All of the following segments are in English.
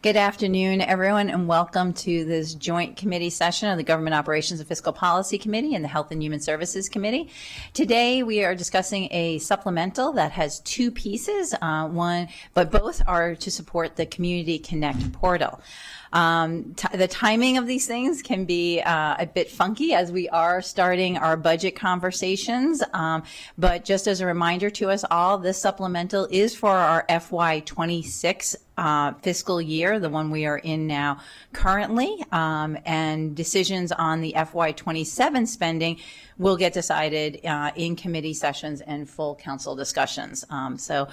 Good afternoon, everyone, and welcome to this joint committee session of the Government Operations and Fiscal Policy Committee and the Health and Human Services Committee. Today, we are discussing a supplemental that has two pieces, but both are to support the Community Connect portal. The timing of these things can be a bit funky as we are starting our budget conversations, but just as a reminder to us all, this supplemental is for our FY26 fiscal year, the one we are in now currently, and decisions on the FY27 spending will get decided in committee sessions and full council discussions. So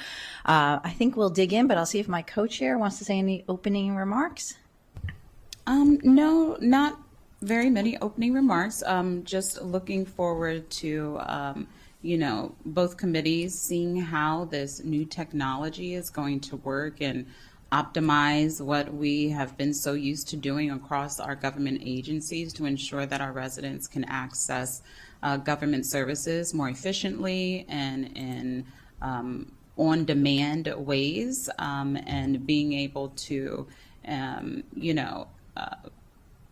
I think we'll dig in, but I'll see if my co-chair wants to say any opening remarks. No, not very many opening remarks. Just looking forward to, both committees seeing how this new technology is going to work and optimize what we have been so used to doing across our government agencies to ensure that our residents can access government services more efficiently and in on-demand ways, and being able to,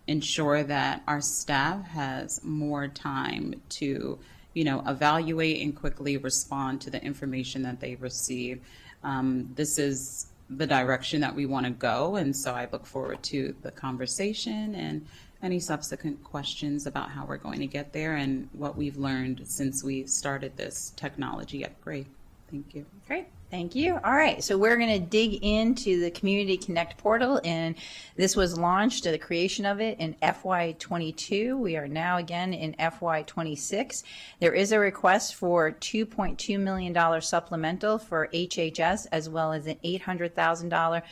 ensure that our staff has more time to, evaluate and quickly respond to the information that they receive. This is the direction that we want to go, and so I look forward to the conversation and any subsequent questions about how we're going to get there and what we've learned since we started this technology upgrade. Thank you. Great. Thank you. All right. So we're going to dig into the Community Connect portal, and this was launched, the creation of it, in FY22. We are now again in FY26. There is a request for $2.2 million supplemental for HHS, as well as an $800,000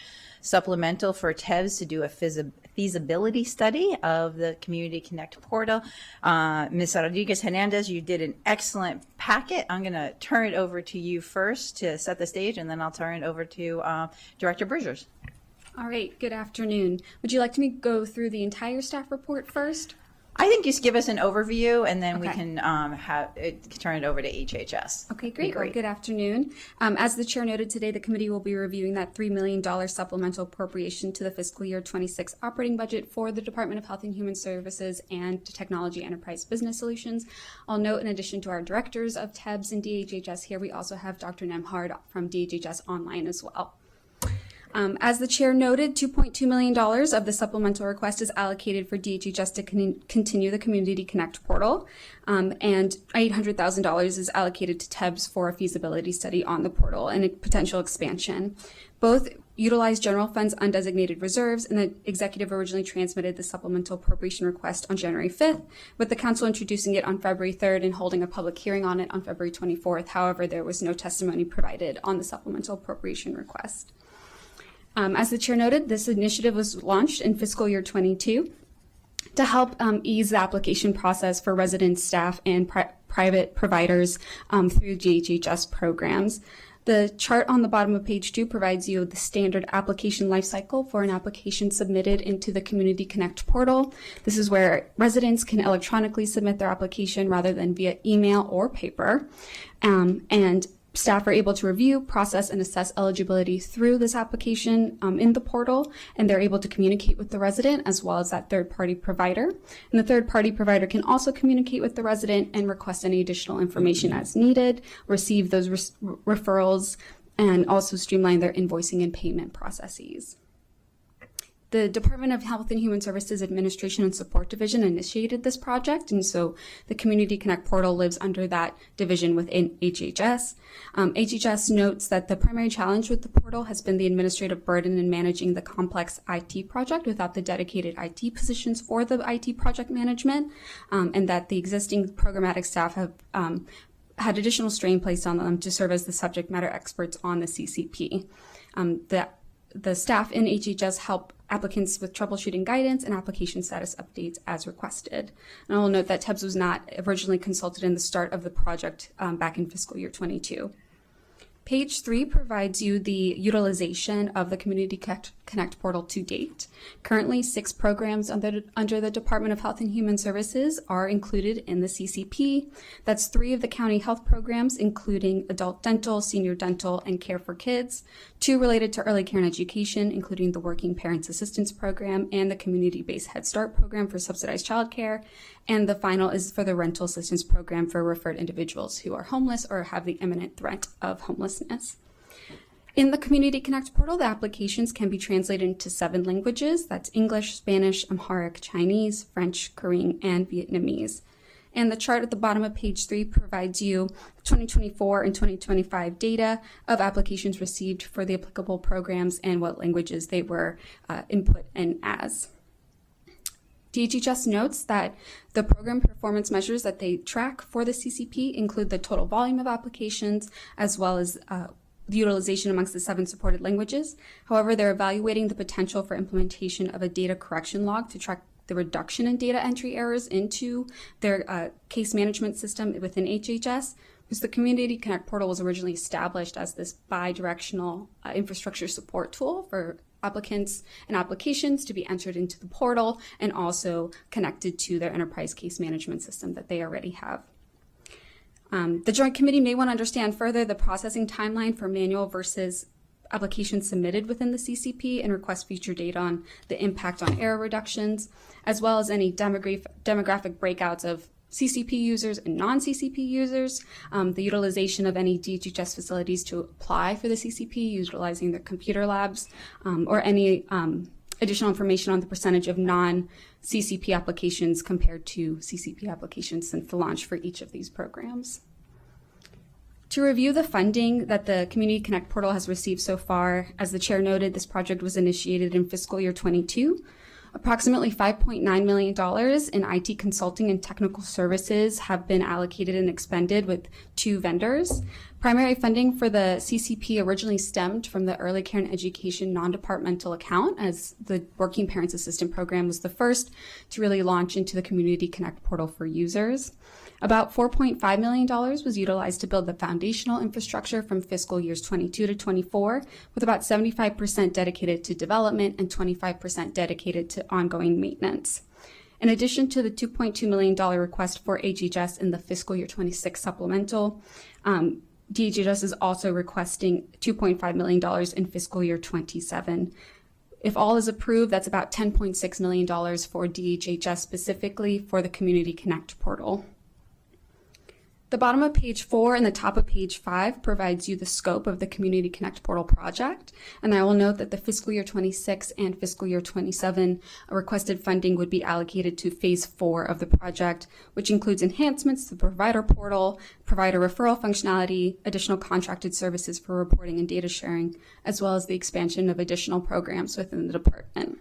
supplemental for TEVS to do a feasibility study of the Community Connect portal. Ms. Rodriguez-Hernandez, you did an excellent packet. I'm going to turn it over to you first to set the stage, and then I'll turn it over to Director Bridgers. All right, good afternoon. Would you like me to go through the entire staff report first? I think just give us an overview, and then Okay. we can turn it over to HHS. Okay, great. Well, good afternoon. As the chair noted today, the committee will be reviewing that $3 million supplemental appropriation to the fiscal year 26 operating budget for the Department of Health and Human Services and Technology Enterprise Business Solutions. I'll note, in addition to our directors of TEBS and DHHS here, we also have Dr. Nemhard from DHHS online as well. As the chair noted, $2.2 million of the supplemental request is allocated for DHHS to continue the Community Connect portal, and $800,000 is allocated to TEBS for a feasibility study on the portal and a potential expansion. Both utilize general funds undesignated reserves, and the executive originally transmitted the supplemental appropriation request on January 5th, with the council introducing it on February 3rd and holding a public hearing on it on February 24th. However, there was no testimony provided on the supplemental appropriation request. As the chair noted, this initiative was launched in fiscal year 22 to help ease the application process for residents, staff, and private providers through DHHS programs. The chart on the bottom of page 2 provides you the standard application lifecycle for an application submitted into the Community Connect portal. This is where residents can electronically submit their application rather than via email or paper, and staff are able to review, process, and assess eligibility through this application in the portal, and they're able to communicate with the resident as well as that third-party provider. And the third-party provider can also communicate with the resident and request any additional information as needed, receive those referrals, and also streamline their invoicing and payment processes. The Department of Health and Human Services Administration and Support Division initiated this project, and so the Community Connect portal lives under that division within HHS. HHS notes that the primary challenge with the portal has been the administrative burden in managing the complex IT project without the dedicated IT positions for the IT project management, and that the existing programmatic staff have had additional strain placed on them to serve as the subject matter experts on the CCP. The staff in HHS help applicants with troubleshooting guidance and application status updates as requested. And I will note that TEBS was not originally consulted in the start of the project back in fiscal year 22. Page 3 provides you the utilization of the Community Connect portal to date. Currently, 6 programs under the Department of Health and Human Services are included in the CCP. That's 3 of the county health programs, including adult dental, senior dental, and care for kids, 2 related to early care and education, including the Working Parents Assistance Program and the Community-Based Head Start Program for subsidized childcare, and the final is for the Rental Assistance Program for referred individuals who are homeless or have the imminent threat of homelessness. In the Community Connect portal, the applications can be translated into 7 languages. That's English, Spanish, Amharic, Chinese, French, Korean, and Vietnamese. And the chart at the bottom of page 3 provides you 2024 and 2025 data of applications received for the applicable programs and what languages they were input in as. DHHS notes that the program performance measures that they track for the CCP include the total volume of applications as well as the utilization amongst the 7 supported languages. However, they're evaluating the potential for implementation of a data correction log to track the reduction in data entry errors into their case management system within HHS, because the Community Connect portal was originally established as this bi-directional infrastructure support tool for applicants and applications to be entered into the portal and also connected to their enterprise case management system that they already have. The Joint Committee may want to understand further the processing timeline for manual versus applications submitted within the CCP and request future data on the impact on error reductions, as well as any demographic breakouts of CCP users and non-CCP users, the utilization of any DHHS facilities to apply for the CCP, utilizing their computer labs, or any additional information on the percentage of non-CCP applications compared to CCP applications since the launch for each of these programs. To review the funding that the Community Connect portal has received so far, as the chair noted, this project was initiated in fiscal year 22. Approximately $5.9 million in IT consulting and technical services have been allocated and expended with 2 vendors. Primary funding for the CCP originally stemmed from the Early Care and Education non-departmental account, as the Working Parents Assistance Program was the first to really launch into the Community Connect portal for users. About $4.5 million was utilized to build the foundational infrastructure from fiscal years 22 to 24, with about 75% dedicated to development and 25% dedicated to ongoing maintenance. In addition to the $2.2 million request for HHS in the fiscal year 26 supplemental, DHHS is also requesting $2.5 million in fiscal year 27. If all is approved, that's about $10.6 million for DHHS specifically for the Community Connect portal. The bottom of page 4 and the top of page 5 provides you the scope of the Community Connect portal project. And I will note that the fiscal year 26 and fiscal year 27 requested funding would be allocated to phase 4 of the project, which includes enhancements to the provider portal, provider referral functionality, additional contracted services for reporting and data sharing, as well as the expansion of additional programs within the department.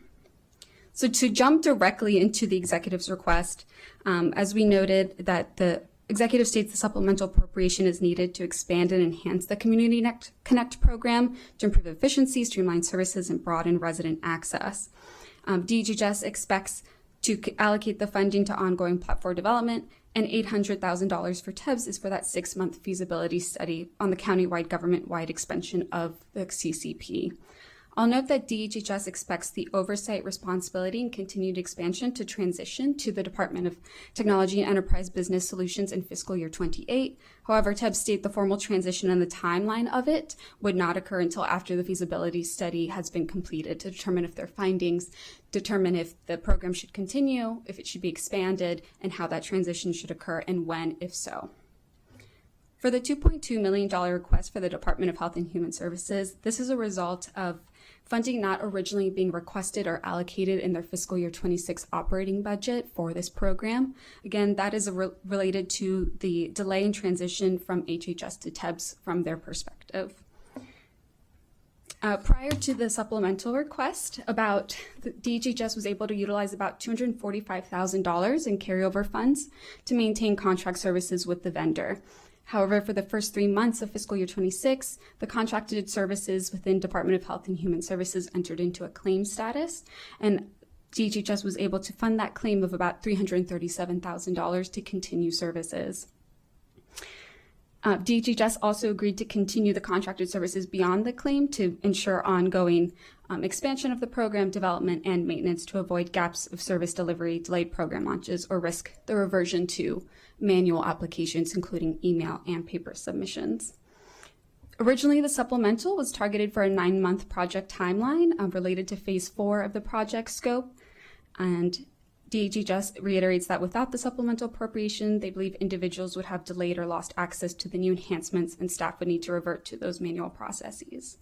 So to jump directly into the executive's request, as we noted that the Executive states the supplemental appropriation is needed to expand and enhance the Community Connect program to improve efficiency, streamline services, and broaden resident access. DHHS expects to allocate the funding to ongoing platform development, and $800,000 for TEBS is for that 6-month feasibility study on the countywide government-wide expansion of the CCP. I'll note that DHHS expects the oversight, responsibility, and continued expansion to transition to the Department of Technology and Enterprise Business Solutions in fiscal year 28. However, TEBS state the formal transition and the timeline of it would not occur until after the feasibility study has been completed to determine if their findings determine if the program should continue, if it should be expanded, and how that transition should occur, and when, if so. For the $2.2 million request for the Department of Health and Human Services, this is a result of funding not originally being requested or allocated in their fiscal year 26 operating budget for this program. Again, that is related to the delay in transition from HHS to TEBS from their perspective. Prior to the supplemental request, the DHHS was able to utilize about $245,000 in carryover funds to maintain contract services with the vendor. However, for the first 3 months of fiscal year 26, the contracted services within Department of Health and Human Services entered into a claim status, and DHHS was able to fund that claim of about $337,000 to continue services. DHHS also agreed to continue the contracted services beyond the claim to ensure ongoing expansion of the program development and maintenance to avoid gaps of service delivery, delayed program launches, or risk the reversion to manual applications, including email and paper submissions. Originally, the supplemental was targeted for a 9-month project timeline related to phase 4 of the project scope, and DHHS reiterates that without the supplemental appropriation, they believe individuals would have delayed or lost access to the new enhancements, and staff would need to revert to those manual processes.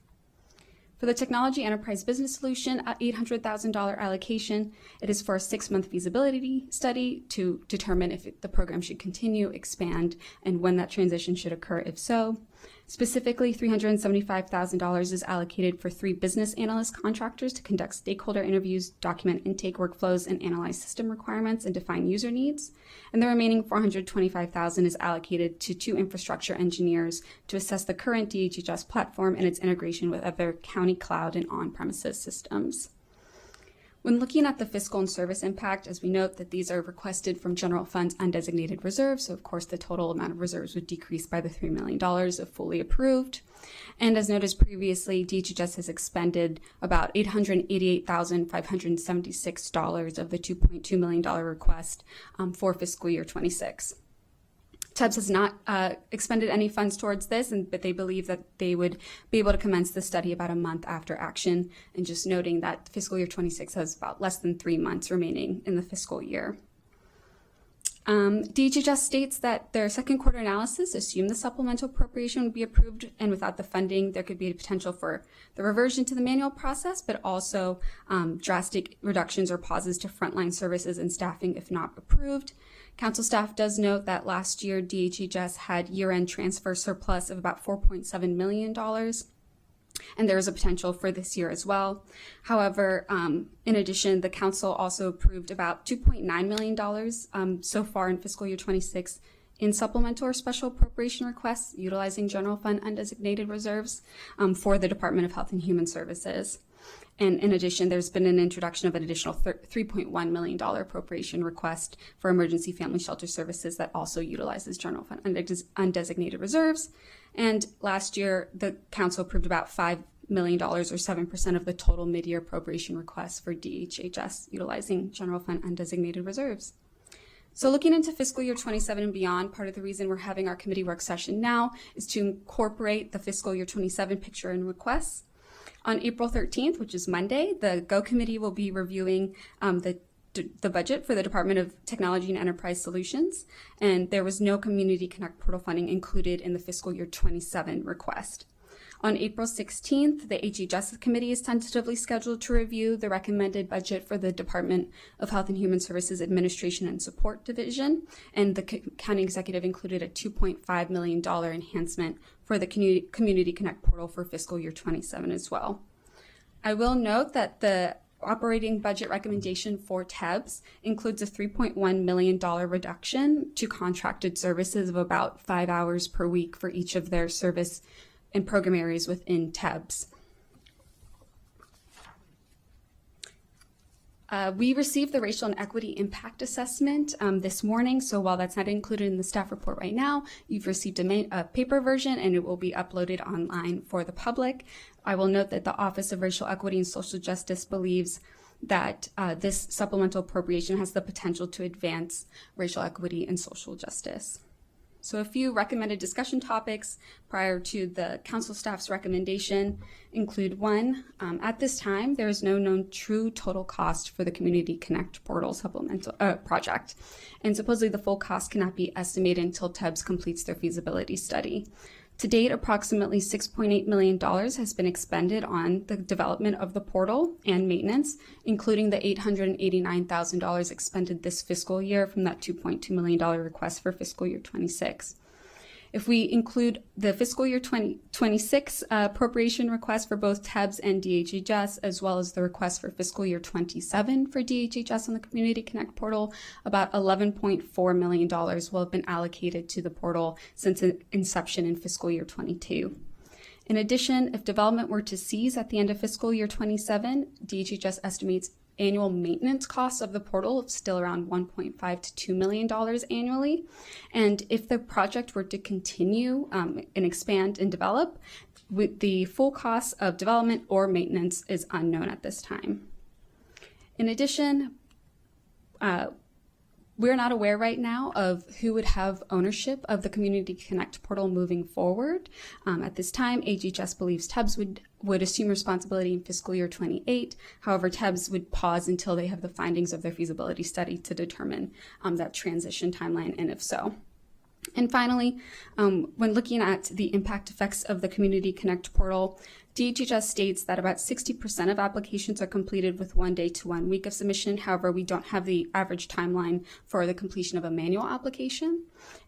For the Technology Enterprise Business Solution $800,000 allocation, it is for a 6-month feasibility study to determine if the program should continue, expand, and when that transition should occur, if so. Specifically, $375,000 is allocated for 3 business analyst contractors to conduct stakeholder interviews, document intake workflows, and analyze system requirements and define user needs. And the remaining $425,000 is allocated to 2 infrastructure engineers to assess the current DHHS platform and its integration with other county cloud and on-premises systems. When looking at the fiscal and service impact, as we note that these are requested from general funds undesignated reserves, so of course the total amount of reserves would decrease by the $3 million if fully approved. And as noted previously, DHHS has expended about $888,576 of the $2.2 million request for fiscal year 26. TEBS has not expended any funds towards this, but they believe that they would be able to commence the study about a month after action, and just noting that fiscal year 26 has about less than 3 months remaining in the fiscal year. DHHS states that their second quarter analysis assumed the supplemental appropriation would be approved, and without the funding, there could be a potential for the reversion to the manual process, but also drastic reductions or pauses to frontline services and staffing if not approved. Council staff does note that last year, DHHS had year-end transfer surplus of about $4.7 million, and there is a potential for this year as well. However, in addition, the council also approved about $2.9 million so far in fiscal year 26 in supplemental or special appropriation requests utilizing general fund undesignated reserves for the Department of Health and Human Services. And in addition, there's been an introduction of an additional $3.1 million appropriation request for emergency family shelter services that also utilizes general fund undesignated reserves. And last year, the council approved about $5 million or 7% of the total mid-year appropriation request for DHHS utilizing general fund undesignated reserves. So looking into fiscal year 27 and beyond, part of the reason we're having our committee work session now is to incorporate the fiscal year 27 picture and requests. On April 13th, which is Monday, the GO Committee will be reviewing the budget for the Department of Technology and Enterprise Solutions, and there was no Community Connect portal funding included in the fiscal year 27 request. On April 16th, the HHS Committee is tentatively scheduled to review the recommended budget for the Department of Health and Human Services Administration and Support Division, and the county executive included a $2.5 million enhancement for the Community Connect portal for fiscal year 27 as well. I will note that the operating budget recommendation for TEBS includes a $3.1 million reduction to contracted services of about 5 hours per week for each of their service and program areas within TEBS. We received the Racial and Equity Impact Assessment this morning, so while that's not included in the staff report right now, you've received a paper version and it will be uploaded online for the public. I will note that the Office of Racial Equity and Social Justice believes that this supplemental appropriation has the potential to advance racial equity and social justice. So a few recommended discussion topics prior to the council staff's recommendation include: 1, at this time, there is no known true total cost for the Community Connect portal supplemental project, and supposedly the full cost cannot be estimated until TEBS completes their feasibility study. To date, approximately $6.8 million has been expended on the development of the portal and maintenance, including the $889,000 expended this fiscal year from that $2.2 million request for fiscal year 26. If we include the fiscal year 2026 appropriation request for both TEBS and DHHS, as well as the request for fiscal year 27 for DHHS on the Community Connect portal, about $11.4 million will have been allocated to the portal since its inception in fiscal year 22. In addition, if development were to cease at the end of fiscal year 27, DHHS estimates annual maintenance costs of the portal of still around $1.5 to $2 million annually. And if the project were to continue and expand and develop, the full cost of development or maintenance is unknown at this time. In addition, we're not aware right now of who would have ownership of the Community Connect portal moving forward. At this time, HHS believes TEBS would assume responsibility in fiscal year 28. However, TEBS would pause until they have the findings of their feasibility study to determine that transition timeline, and if so. And finally, when looking at the impact effects of the Community Connect portal, DHHS states that about 60% of applications are completed with 1 day to 1 week of submission. However, we don't have the average timeline for the completion of a manual application.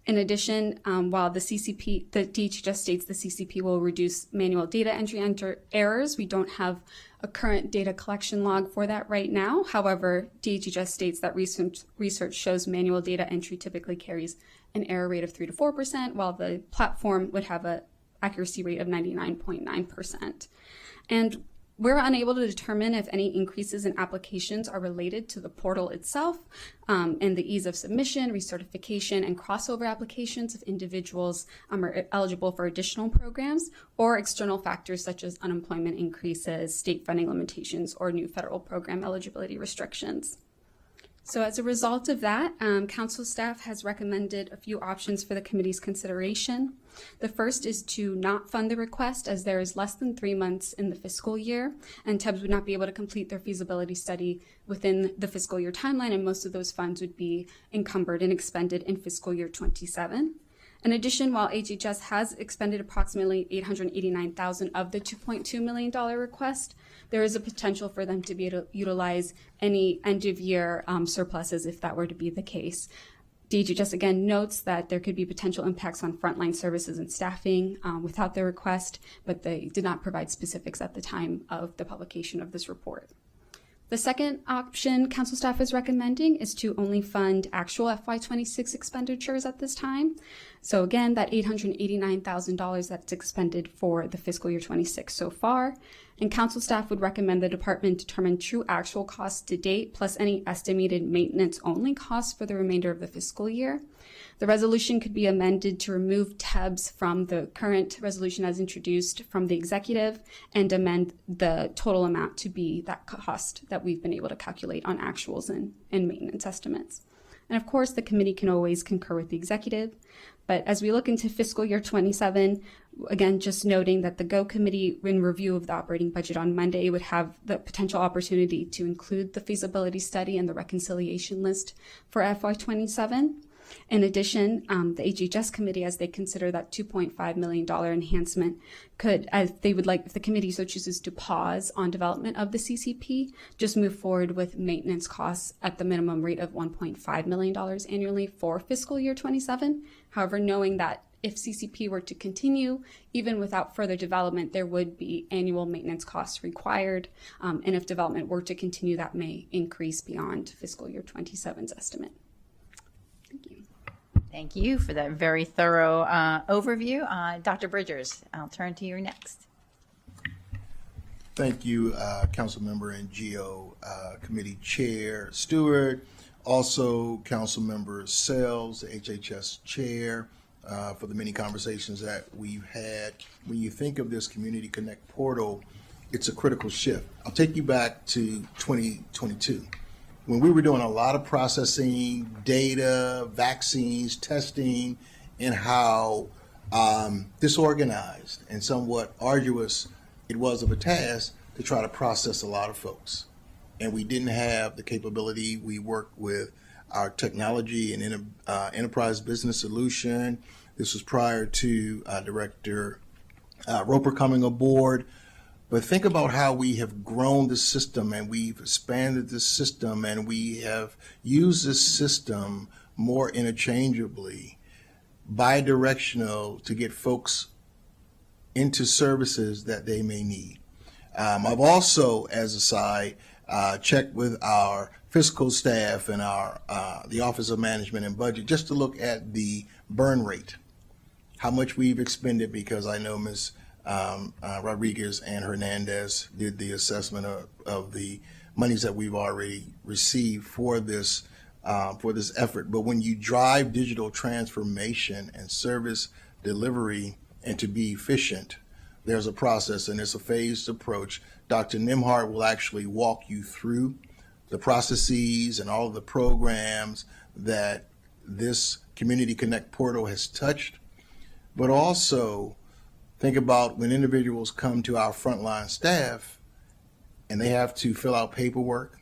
In addition, while the DHHS states the CCP will reduce manual data entry errors, we don't have a current data collection log for that right now. However, DHHS states that research shows manual data entry typically carries an error rate of 3 to 4%, while the platform would have an accuracy rate of 99.9%. And we're unable to determine if any increases in applications are related to the portal itself and the ease of submission, recertification, and crossover applications if individuals are eligible for additional programs, or external factors such as unemployment increases, state funding limitations, or new federal program eligibility restrictions. So as a result of that, council staff has recommended a few options for the committee's consideration. The first is to not fund the request, as there is less than 3 months in the fiscal year, and TEBS would not be able to complete their feasibility study within the fiscal year timeline, and most of those funds would be encumbered and expended in fiscal year 27. In addition, while HHS has expended approximately $889,000 of the $2.2 million request, there is a potential for them to be able to utilize any end-of-year surpluses if that were to be the case. DHHS again notes that there could be potential impacts on frontline services and staffing without their request, but they did not provide specifics at the time of the publication of this report. The second option council staff is recommending is to only fund actual FY26 expenditures at this time. So again, that $889,000 that's expended for the fiscal year 26 so far. And council staff would recommend the department determine true actual costs to date, plus any estimated maintenance only costs for the remainder of the fiscal year. The resolution could be amended to remove TEBS from the current resolution as introduced from the executive and amend the total amount to be that cost that we've been able to calculate on actuals and maintenance estimates. And of course, the committee can always concur with the executive. But as we look into fiscal year 27, again, just noting that the GO committee, in review of the operating budget on Monday, would have the potential opportunity to include the feasibility study and the reconciliation list for FY27. In addition, the HHS committee, as they consider that $2.5 million enhancement, could, as they would like, if the committee so chooses to pause on development of the CCP, just move forward with maintenance costs at the minimum rate of $1.5 million annually for fiscal year 27. However, knowing that if CCP were to continue, even without further development, there would be annual maintenance costs required. And if development were to continue, that may increase beyond fiscal year 27's estimate. Thank you. Thank you for that very thorough overview. Dr. Bridgers, I'll turn to you next. Thank you, Council Member and GO Committee Chair Stewart, also Council Member Sells, the HHS Chair, for the many conversations that we've had. When you think of this Community Connect portal, it's a critical shift. I'll take you back to 2022. When we were doing a lot of processing, data, vaccines, testing, and how disorganized and somewhat arduous it was of a task to try to process a lot of folks. And we didn't have the capability. We worked with our technology and enterprise business solution. This was prior to Director Roper coming aboard. But think about how we have grown the system and we've expanded the system and we have used this system more interchangeably, bi-directional, to get folks into services that they may need. I've also, as a side, checked with our fiscal staff and our the Office of Management and Budget just to look at the burn rate, how much we've expended, because I know Ms. Rodriguez and Hernandez did the assessment of the monies that we've already received for this effort. But when you drive digital transformation and service delivery and to be efficient, there's a process and it's a phased approach. Dr. Nimhart will actually walk you through the processes and all of the programs that this Community Connect portal has touched. But also think about when individuals come to our frontline staff and they have to fill out paperwork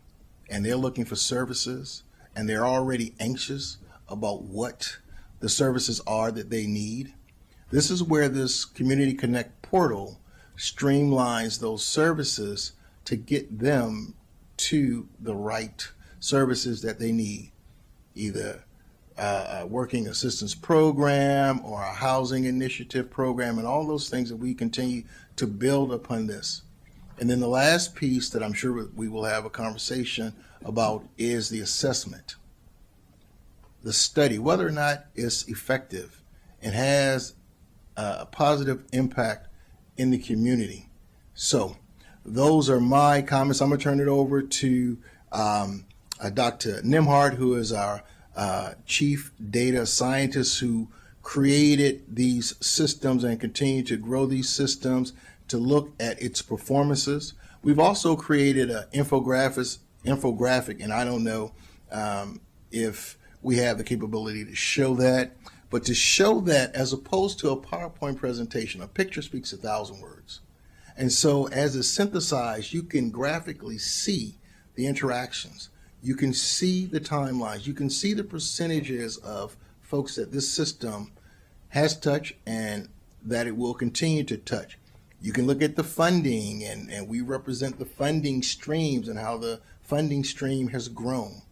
and they're looking for services and they're already anxious about what the services are that they need. This is where this Community Connect portal streamlines those services to get them to the right services that they need, either a working assistance program or a housing initiative program, and all those things that we continue to build upon this. And then the last piece that I'm sure we will have a conversation about is the assessment, the study, whether or not it's effective and has a positive impact in the community. So those are my comments. I'm going to turn it over to Dr. Nimhart, who is our chief data scientist who created these systems and continue to grow these systems to look at its performances. We've also created an infographic, and I don't know if we have the capability to show that, but to show that as opposed to a PowerPoint presentation, a picture speaks 1,000 words. And so as it's synthesized, you can graphically see the interactions. You can see the timelines. You can see the percentages of folks that this system has touched and that it will continue to touch. You can look at the funding, and we represent the funding streams and how the funding stream has grown.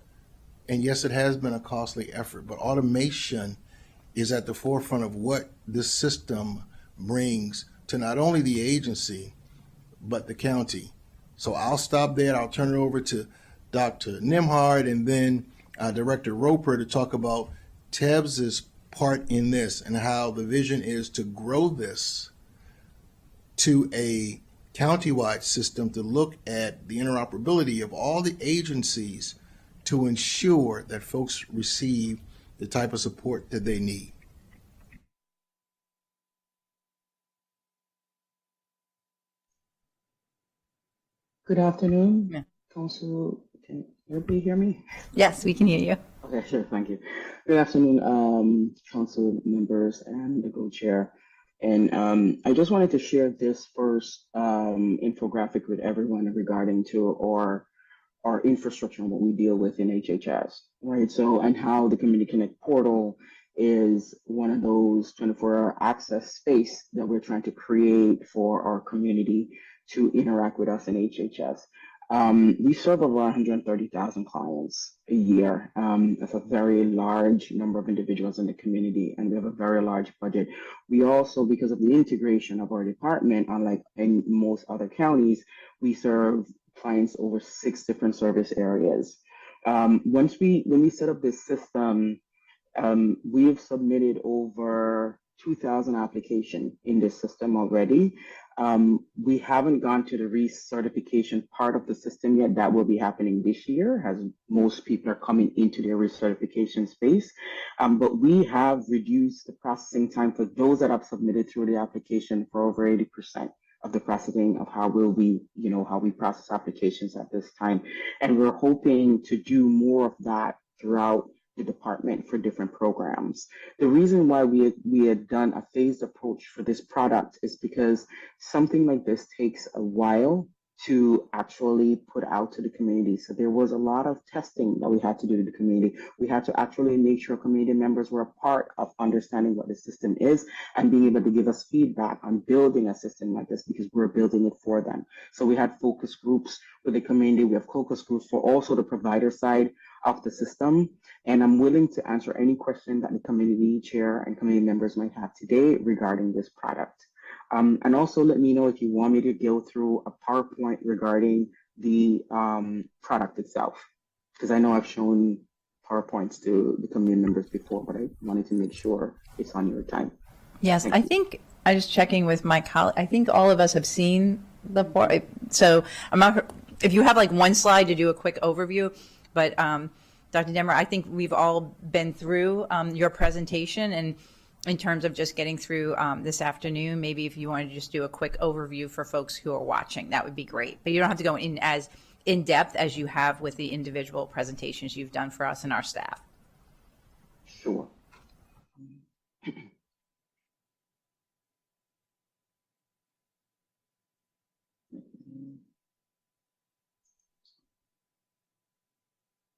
And yes, it has been a costly effort, but automation is at the forefront of what this system brings to not only the agency, but the county. So I'll stop there. I'll turn it over to Dr. Nimhart and then Director Roper to talk about TEBS's part in this and how the vision is to grow this to a countywide system to look at the interoperability of all the agencies to ensure that folks receive the type of support that they need. Good afternoon, Yeah. Council. Can everybody hear me? Yes, we can hear you. Okay, sure. Thank you. Good afternoon, Council members and the co-chair. And I just wanted to share this first infographic with everyone regarding to our infrastructure and what we deal with in HHS, right? So, and how the Community Connect portal is one of those 24-hour access space that we're trying to create for our community to interact with us in HHS. We serve over 130,000 clients a year. That's a very large number of individuals in the community, and we have a very large budget. We also, because of the integration of our department, unlike in most other counties, we serve clients over 6 different service areas. When we set up this system, we've submitted over 2,000 applications in this system already. We haven't gone to the recertification part of the system yet. That will be happening this year as most people are coming into their recertification space. But we have reduced the processing time for those that have submitted through the application for over 80% of the processing of how we process applications at this time. And we're hoping to do more of that throughout the department for different programs. The reason why we had done a phased approach for this product is because something like this takes a while to actually put out to the community. So there was a lot of testing that we had to do to the community. We had to actually make sure community members were a part of understanding what the system is and being able to give us feedback on building a system like this because we're building it for them. So we had focus groups with the community. We have focus groups for also the provider side of the system. And I'm willing to answer any question that the community chair and community members might have today regarding this product. And also let me know if you want me to go through a PowerPoint regarding the product itself, because I know I've shown PowerPoints to the community members before, but I wanted to make sure it's on your time. Yes, I think I was checking with my colleague. I think all of us have seen the so I'm not if you have like one slide to do a quick overview, but Dr. Demmer, I think we've all been through your presentation, and in terms of just getting through this afternoon, maybe if you want to just do a quick overview for folks who are watching, that would be great. But you don't have to go in as in depth as you have with the individual presentations you've done for us and our staff. Sure.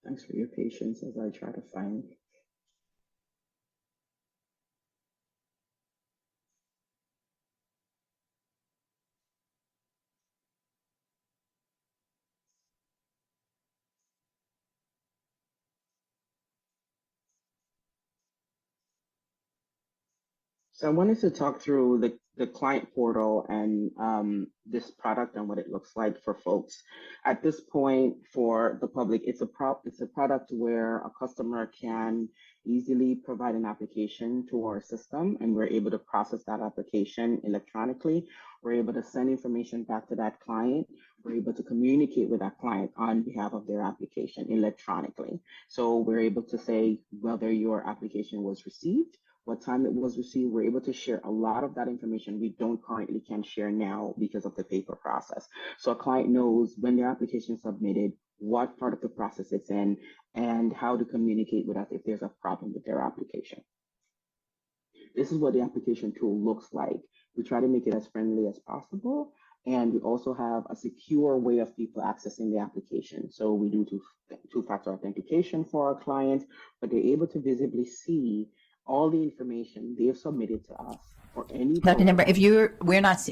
Thanks for your patience as I try to find. So I wanted to talk through the client portal and this product and what it looks like for folks. At this point, for the public, it's a product where a customer can easily provide an application to our system, and we're able to process that application electronically. We're able to send information back to that client. We're able to communicate with that client on behalf of their application electronically. So we're able to say whether your application was received, what time it was received. We're able to share a lot of that information we don't currently can share now because of the paper process. So a client knows when their application is submitted, what part of the process it's in, and how to communicate with us if there's a problem with their application. This is what the application tool looks like. We try to make it as friendly as possible, and we also have a secure way of people accessing the application. So we do two-factor authentication for our clients, but they're able to visibly see all the information they've submitted to us or any. Dr. Demmer, if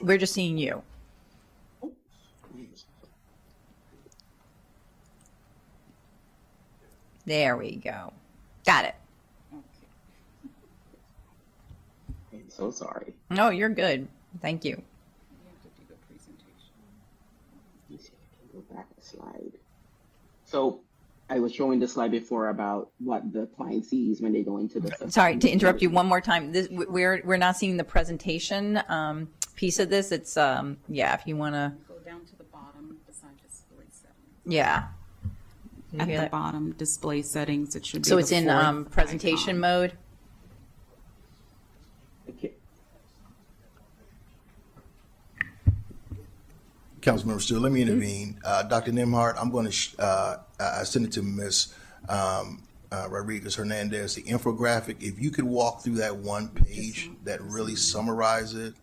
we're just seeing you. There we go. Got it. I'm so sorry. No, you're good. Thank you. Let me see if I can go back a slide. So I was showing the slide before about what the client sees when they go into the system. Sorry to interrupt you one more time. We're not seeing the presentation piece of this. It's yeah, if you want to Go down to the bottom beside display settings. yeah. At the bottom, display settings, it should be. So it's in presentation mode. Okay. Councilmember Stewart, let me intervene. Dr. Nemhart, I'm going to I send it to Ms. Rodriguez Hernandez, the infographic. If you could walk through that one page that really summarizes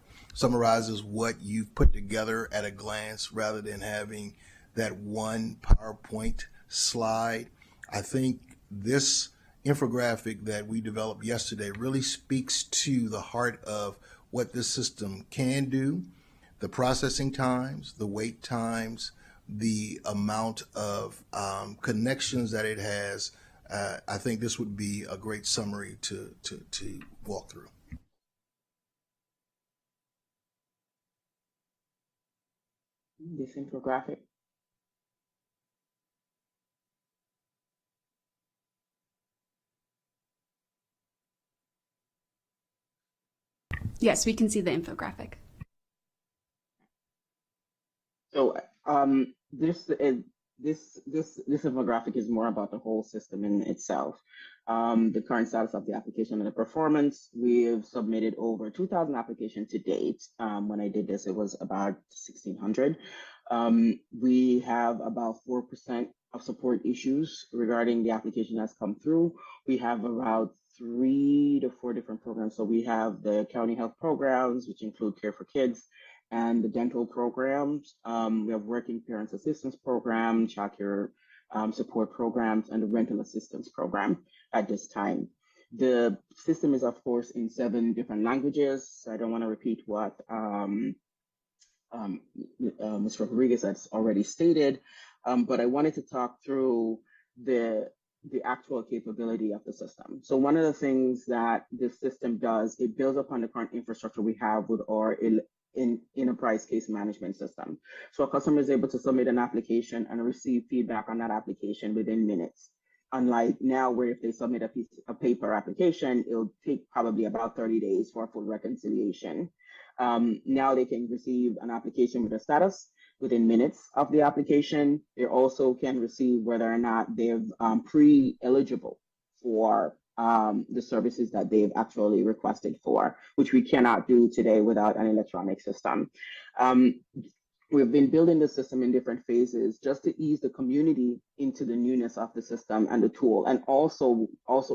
what you've put together at a glance rather than having that one PowerPoint slide. I think this infographic that we developed yesterday really speaks to the heart of what this system can do, the processing times, the wait times, the amount of connections that it has. I think this would be a great summary to walk through. This infographic. Yes, we can see the infographic. So this infographic is more about the whole system in itself. The current status of the application and the performance. We've submitted over 2,000 applications to date. When I did this, it was about 1,600. We have about 4% of support issues regarding the application that's come through. We have around 3 to 4 different programs. So we have the county health programs, which include Care for Kids, and the dental programs. We have working parents assistance program, child care support programs, and the rental assistance program at this time. The system is, of course, in 7 different languages. So I don't want to repeat what Ms. Rodriguez has already stated, but I wanted to talk through the actual capability of the system. So one of the things that this system does, it builds upon the current infrastructure we have with our enterprise case management system. So a customer is able to submit an application and receive feedback on that application within minutes. Unlike now, where if they submit a paper application, it'll take probably about 30 days for a full reconciliation. Now they can receive an application with a status within minutes of the application. They also can receive whether or not they've pre-eligible for the services that they've actually requested for, which we cannot do today without an electronic system. We've been building the system in different phases just to ease the community into the newness of the system and the tool, and also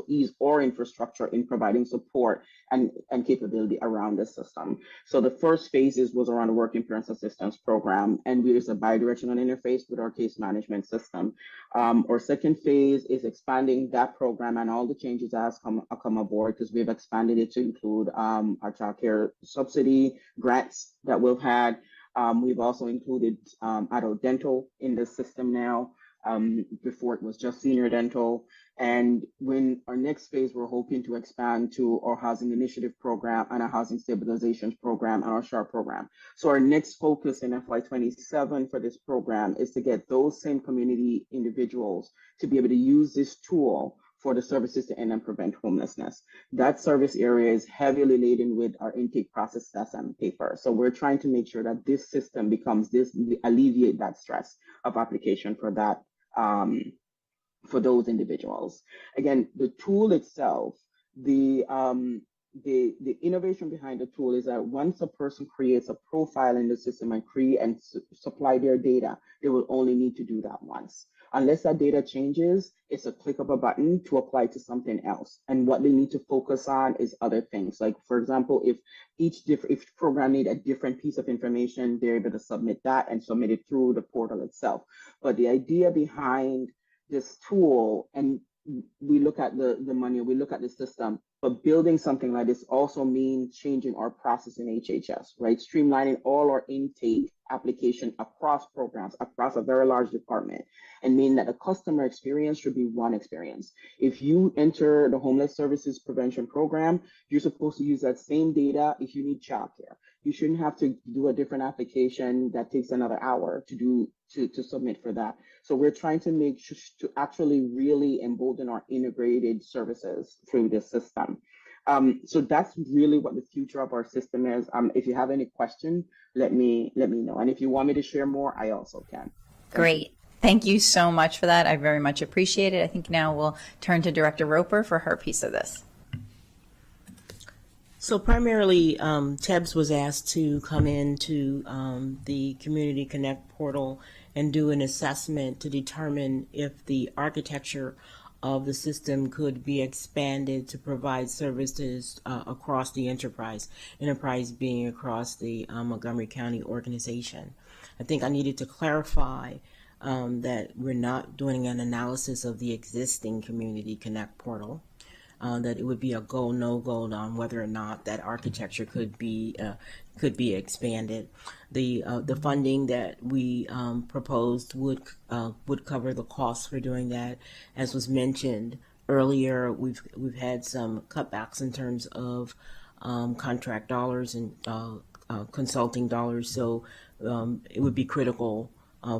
ease our infrastructure in providing support and capability around the system. So the first phases was around the working parents assistance program, and we use a bidirectional interface with our case management system. Our second phase is expanding that program and all the changes that has come aboard, because we've expanded it to include our child care subsidy grants that we've had. We've also included adult dental in the system now. Before it was just senior dental. And when our next phase, we're hoping to expand to our housing initiative program and our housing stabilization program and our SHARP program. So our next focus in FY27 for this program is to get those same community individuals to be able to use this tool for the services to end and prevent homelessness. That service area is heavily laden with our intake process and paper. So we're trying to make sure that this system becomes alleviate that stress of application for that, for those individuals. Again, the tool itself, the innovation behind the tool is that once a person creates a profile in the system and supply their data, they will only need to do that once. Unless that data changes, it's a click of a button to apply to something else. And what they need to focus on is other things. Like, for example, if each program need a different piece of information, they're able to submit that and submit it through the portal itself. But the idea behind this tool, and we look at the money, we look at the system, but building something like this also means changing our process in HHS, right? Streamlining all our intake application across programs, across a very large department, and mean that the customer experience should be one experience. If you enter the homeless services prevention program, you're supposed to use that same data if you need childcare. You shouldn't have to do a different application that takes another hour to submit for that. So we're trying to make sure to actually really embolden our integrated services through this system. So that's really what the future of our system is. If you have any question, let me know. And if you want me to share more, I also can. Great. Thank you so much for that. I very much appreciate it. I think now we'll turn to Director Roper for her piece of this. So primarily, TEBS was asked to come into the Community Connect portal and do an assessment to determine if the architecture of the system could be expanded to provide services across the enterprise being across the Montgomery County organization. I think I needed to clarify that we're not doing an analysis of the existing Community Connect portal. That it would be a go, no-go on whether or not that architecture could be expanded. The funding that we proposed would cover the costs for doing that. As was mentioned earlier, we've had some cutbacks in terms of contract dollars and consulting dollars. So it would be critical.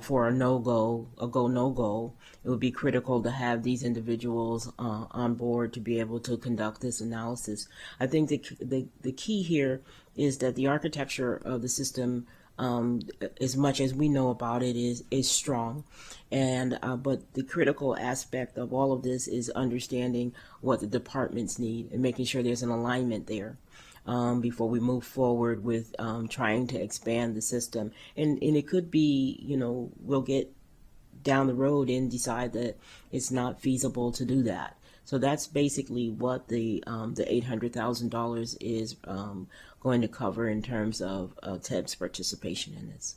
For a no-go, no-go, it would be critical to have these individuals on board to be able to conduct this analysis. I think the key here is that the architecture of the system, as much as we know about it, is strong, and but the critical aspect of all of this is understanding what the departments need and making sure there's an alignment there. Before we move forward with trying to expand the system. And it could be, we'll get down the road and decide that it's not feasible to do that. So that's basically what the $800,000 is going to cover in terms of TEB's participation in this.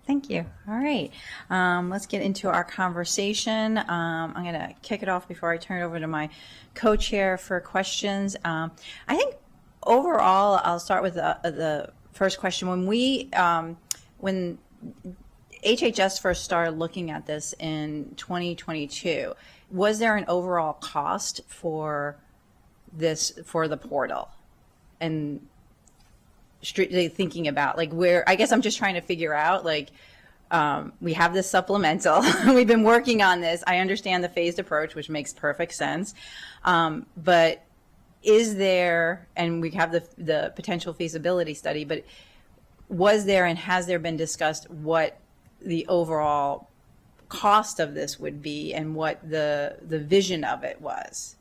Thank you. All right. Let's get into our conversation. I'm going to kick it off before I turn it over to my co-chair for questions. I think overall, I'll start with the first question. When HHS first started looking at this in 2022, was there an overall cost for the portal? And strictly thinking about I guess I'm just trying to figure out we have this supplemental. We've been working on this. I understand the phased approach, which makes perfect sense. But is there, and we have the potential feasibility study, but was there and has there been discussed what the overall cost of this would be and what the vision of it was?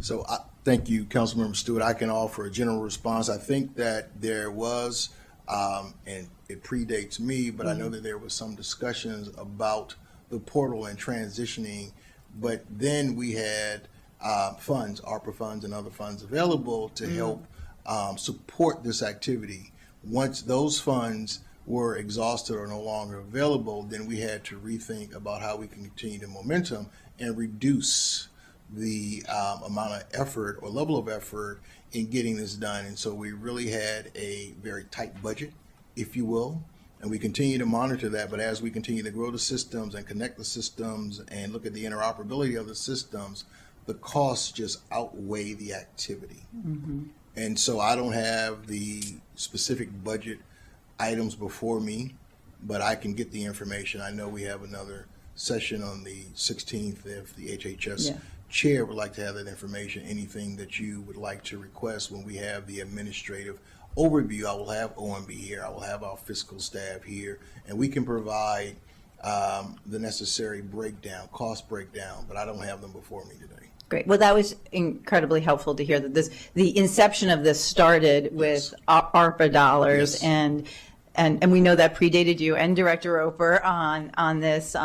So thank you, Councilmember Stewart. I can offer a general response. I think that there was, and it predates me, but I know that there was some discussions about the portal and transitioning, but then we had funds, ARPA funds and other funds available to help support this activity. Once those funds were exhausted or no longer available, then we had to rethink about how we can continue the momentum and reduce the amount of effort or level of effort in getting this done. And so we really had a very tight budget, if you will, and we continue to monitor that. But as we continue to grow the systems and connect the systems and look at the interoperability of the systems, the costs just outweigh the activity. And so I don't have the specific budget items before me, but I can get the information. I know we have another session on the 16th if the HHS chair would like to have that information. Anything that you would like to request when we have the administrative overview, I will have OMB here, I will have our fiscal staff here, and we can provide the necessary breakdown, cost breakdown, but I don't have them before me today. Great. Well, that was incredibly helpful to hear that the inception of this started with ARPA dollars, and we know that predated you and Director Roper on this,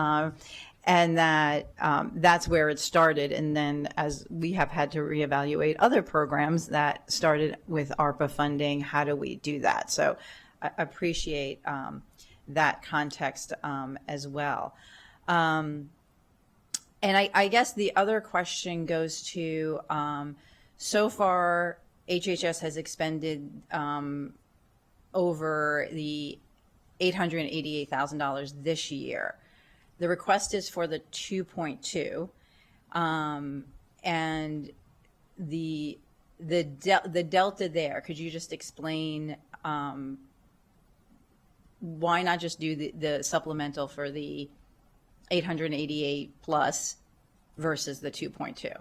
and that that's where it started. And then as we have had to reevaluate other programs that started with ARPA funding, how do we do that? So I appreciate that context as well. And I guess the other question goes to, so far, HHS has expended over the $888,000 this year. The request is for the 2.2, and the delta there. Could you just explain why not just do the supplemental for the 888 plus versus the 2.2?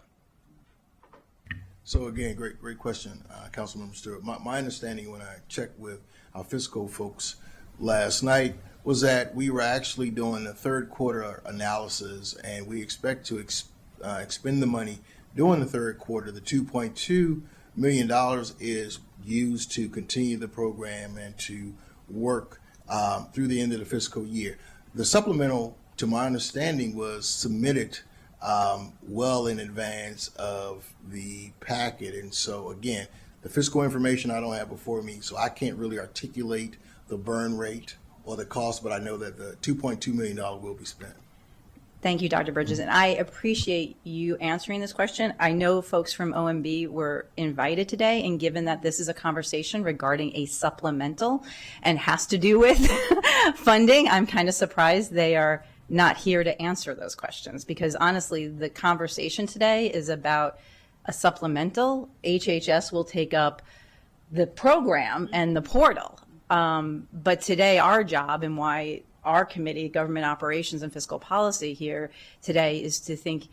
So again, great question, Councilmember Stewart. My understanding when I checked with our fiscal folks last night was that we were actually doing the third quarter analysis, and we expect to expend the money during the third quarter. The $2.2 million is used to continue the program and to work through the end of the fiscal year. The supplemental, to my understanding, was submitted well in advance of the packet. And so again, the fiscal information I don't have before me, so I can't really articulate the burn rate or the cost, but I know that the $2.2 million will be spent. Thank you, Dr. Bridges. And I appreciate you answering this question. I know folks from OMB were invited today, and given that this is a conversation regarding a supplemental and has to do with funding, I'm kind of surprised they are not here to answer those questions, because honestly, the conversation today is about a supplemental. HHS will take up the program and the portal. But today, our job and why our committee, Government Operations and Fiscal Policy here today, is to think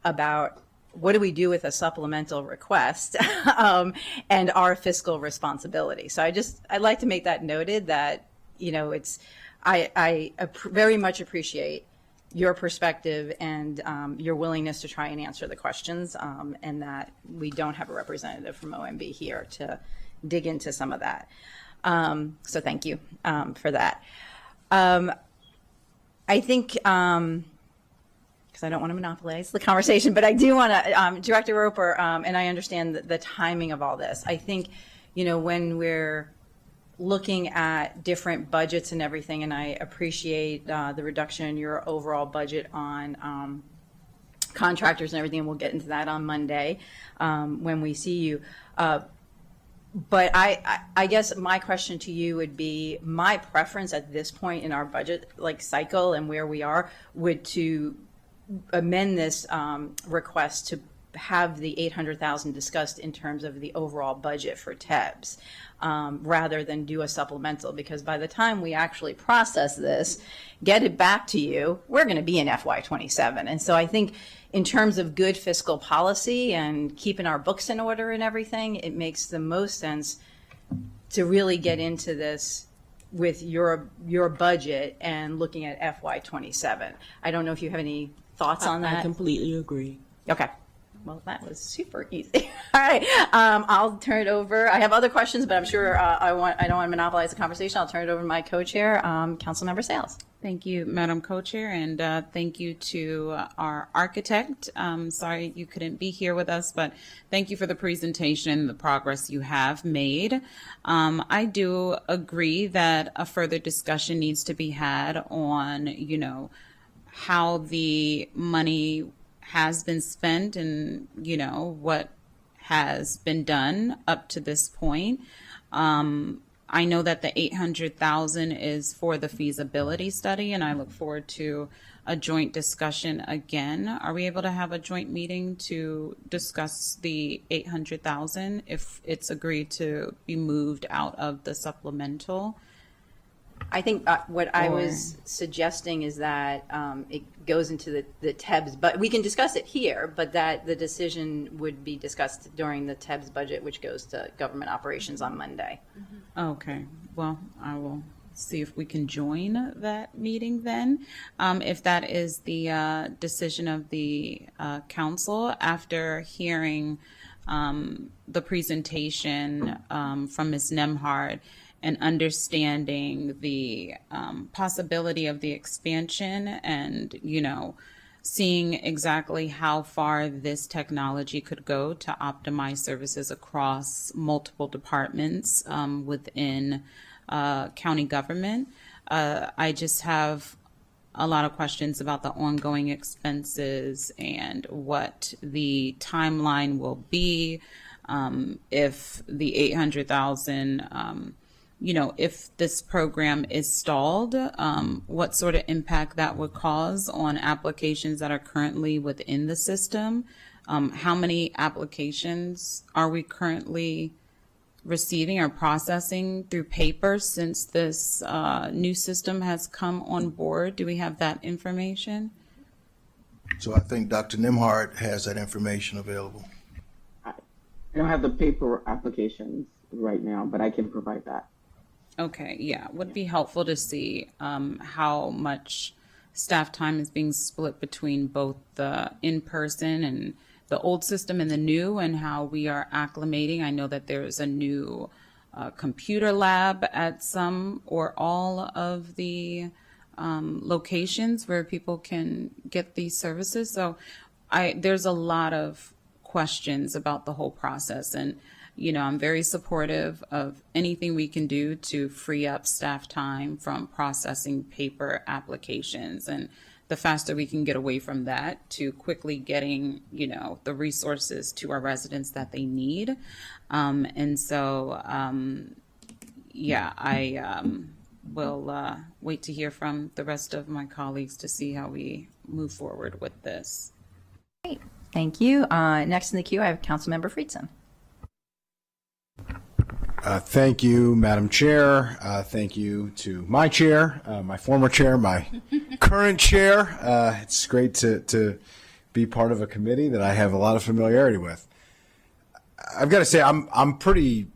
about what do we do with a supplemental request and our fiscal responsibility. So I'd like to make that noted that, you know, I very much appreciate your perspective and your willingness to try and answer the questions, and that we don't have a representative from OMB here to dig into some of that. So thank you for that. I think, because I don't want to monopolize the conversation, but I do want to, Director Roper, and I understand the timing of all this. I think, you know, when we're looking at different budgets and everything, and I appreciate the reduction in your overall budget on contractors and everything, and we'll get into that on Monday when we see you. But I guess my question to you would be, my preference at this point in our budget cycle and where we are would to amend this request to have the $800,000 discussed in terms of the overall budget for TEBS, rather than do a supplemental, because by the time we actually process this, get it back to you, we're going to be in FY27. And so I think in terms of good fiscal policy and keeping our books in order and everything, it makes the most sense to really get into this with your budget and looking at FY27. I don't know if you have any thoughts on I that. completely agree. Okay. Well, that was super easy. All right. I'll turn it over. I have other questions, but I'm sure I don't want to monopolize the conversation. I'll turn it over to my co-chair, Councilmember Sales. Thank you, Madam Co-Chair, and thank you to our architect. Sorry you couldn't be here with us, but thank you for the presentation, the progress you have made. I do agree that a further discussion needs to be had on, how the money has been spent and, what has been done up to this point. I know that the 800,000 is for the feasibility study, and I look forward to a joint discussion again. Are we able to have a joint meeting to discuss the 800,000 if it's agreed to be moved out of the supplemental? I think what I was suggesting is that it goes into the TEBS, but we can discuss it here, but that the decision would be discussed during the TEBS budget, which goes to government operations on Monday. Okay, well, I will see if we can join that meeting then. If that is the decision of the council, after hearing the presentation from Ms. Nemhard and understanding the possibility of the expansion and, seeing exactly how far this technology could go to optimize services across multiple departments within county government. I just have a lot of questions about the ongoing expenses and what the timeline will be, if the 800,000, if this program is stalled, what sort of impact that would cause on applications that are currently within the system. How many applications are we currently receiving or processing through paper since this new system has come on board? Do we have that information? So I think Dr. Nemhard has that information available. I don't have the paper applications right now, but I can provide that. Okay, yeah, would be helpful to see how much staff time is being split between both the in-person and the old system and the new, and how we are acclimating. I know that there's a new computer lab at some or all of the locations where people can get these services. So there's a lot of questions about the whole process, and I'm very supportive of anything we can do to free up staff time from processing paper applications. And the faster we can get away from that to quickly getting, the resources to our residents that they need. And so, I will wait to hear from the rest of my colleagues to see how we move forward with this. Great. Thank you. Next in the queue, I have Councilmember Friedson. Thank you, Madam Chair. Thank you to my chair, my former chair, my current chair. It's great to be part of a committee that I have a lot of familiarity with. I've got to say, I'm pretty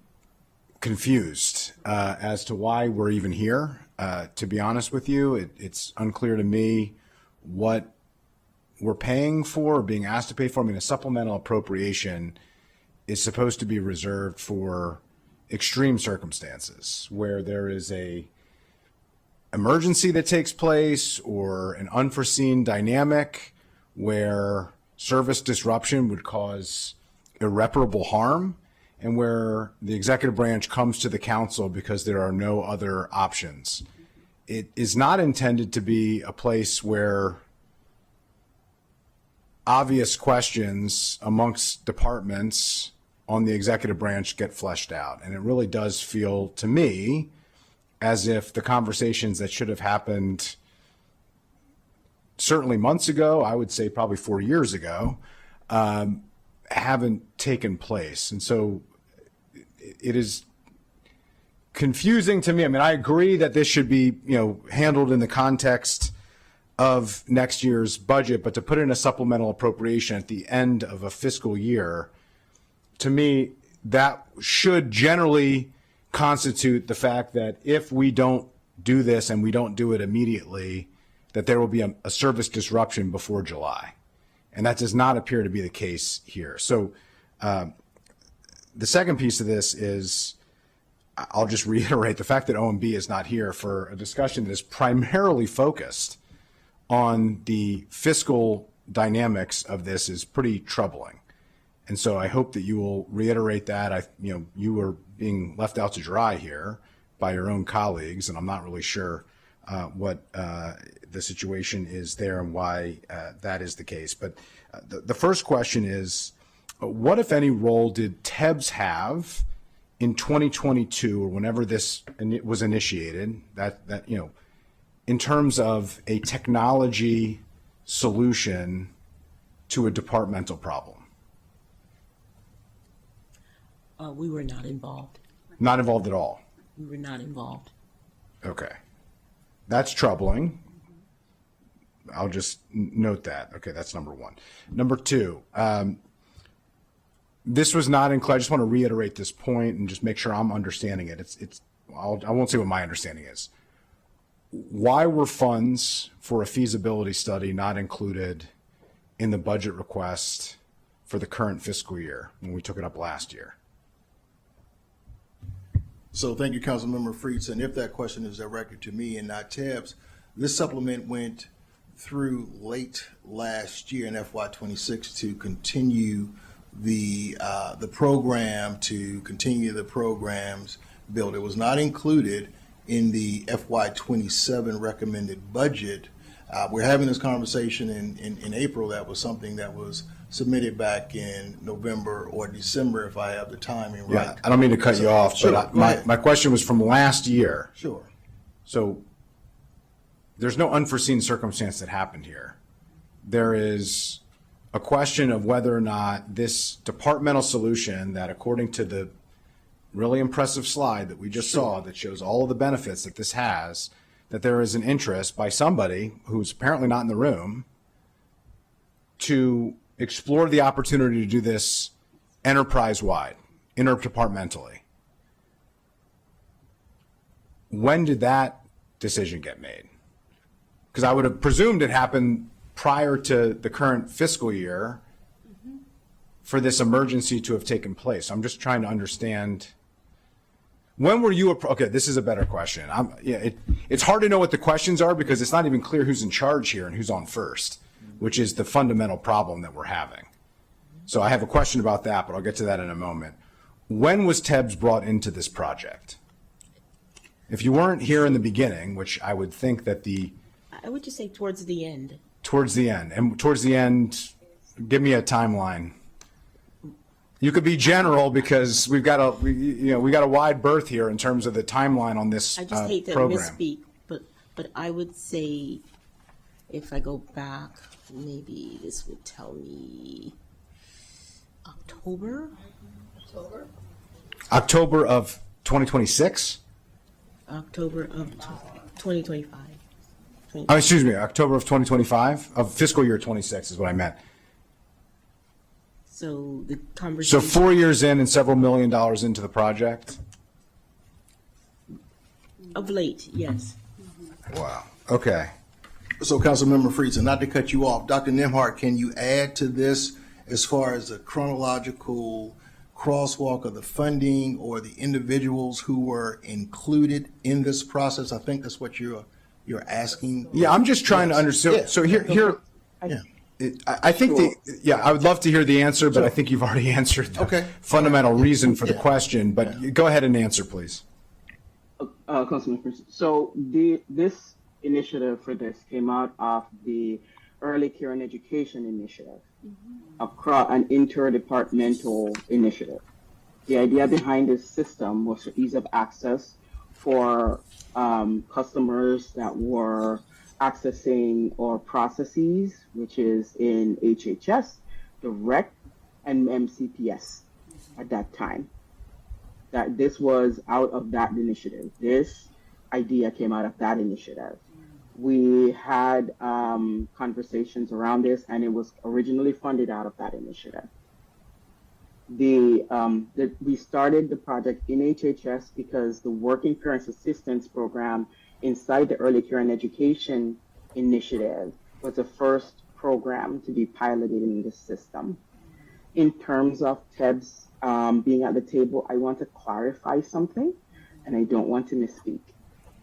confused as to why we're even here. To be honest with you, it's unclear to me what we're paying for or being asked to pay for. I mean, a supplemental appropriation is supposed to be reserved for extreme circumstances where there is a emergency that takes place or an unforeseen dynamic where service disruption would cause irreparable harm, and where the executive branch comes to the council because there are no other options. It is not intended to be a place where obvious questions amongst departments on the executive branch get fleshed out. And it really does feel to me as if the conversations that should have happened certainly months ago, I would say probably 4 years ago, haven't taken place. And so it is confusing to me. I mean, I agree that this should be, handled in the context of next year's budget, but to put in a supplemental appropriation at the end of a fiscal year, to me, that should generally constitute the fact that if we don't do this and we don't do it immediately, that there will be a service disruption before July. And that does not appear to be the case here. So the second piece of this is, I'll just reiterate the fact that OMB is not here for a discussion that is primarily focused on the fiscal dynamics of this is pretty troubling. And so I hope that you will reiterate that. You were being left out to dry here by your own colleagues, and I'm not really sure what the situation is there and why that is the case. But the first question is, what, if any, role did TEBS have in 2022 or whenever this was initiated, that in terms of a technology solution to a departmental problem? We were not involved. Not involved at all? We were not involved. Okay. That's troubling. I'll just note that. Okay, that's number one. Number two, this was not included. I just want to reiterate this point and just make sure I'm understanding it. I won't say what my understanding is. Why were funds for a feasibility study not included in the budget request for the current fiscal year when we took it up last year? So thank you, Councilmember Friedson. If that question is directed to me and not TEBS, this supplement went through late last year in FY26 to continue the program, to continue the program's build. It was not included in the FY27 recommended budget. We're having this conversation in April. That was something that was submitted back in November or December, if I have the timing right. Yeah, I don't mean to cut you off, Sure, but go ahead. my question was from last year. Sure. So there's no unforeseen circumstance that happened here. There is a question of whether or not this departmental solution that, according to the really impressive slide that we just saw that shows all of the benefits that this has, that there is an interest by somebody who's apparently not in the room to explore the opportunity to do this enterprise-wide, interdepartmentally. When did that decision get made? Because I would have presumed it happened prior to the current fiscal year for this emergency to have taken place. I'm just trying to understand, when were you, okay, this is a better question. It's hard to know what the questions are because it's not even clear who's in charge here and who's on first, which is the fundamental problem that we're having. So I have a question about that, but I'll get to that in a moment. When was TEBS brought into this project? If you weren't here in the beginning, which I would think that I would just say towards the end. Towards the end. And towards the end, give me a timeline. You could be general because we've got a wide berth here in terms of the timeline on this I just hate to program. misspeak, but I would say, if I go back, maybe this would tell me October. October of 2026? October of 2025. Oh, excuse me, October of 2025? Of fiscal year 26 is what I meant. So the So conversation. 4 years in and several $1 million into the project? Of late, yes. Wow. Okay. So Councilmember Friedson, not to cut you off, Dr. Nemhart, can you add to this as far as the chronological crosswalk of the funding or the individuals who were included in this process? I think that's what you're asking. Yeah, I'm just trying to understand. Yeah. So here, Yeah. I think I would love to hear the answer, but I think you've already answered the Okay. fundamental reason for the Yeah. question. But go ahead and answer, please. Councilman Chris. So this initiative for this came out of the Early Care and Education Initiative, across an interdepartmental initiative. The idea behind this system was for ease of access for customers that were accessing our processes, which is in HHS, Direct, and MCPS at that time. That this was out of that initiative. This idea came out of that initiative. We had conversations around this, and it was originally funded out of that initiative. we started the project in HHS because the Working Parents Assistance Program inside the Early Care and Education Initiative was the first program to be piloted in this system. In terms of TEBS being at the table, I want to clarify something, and I don't want to misspeak.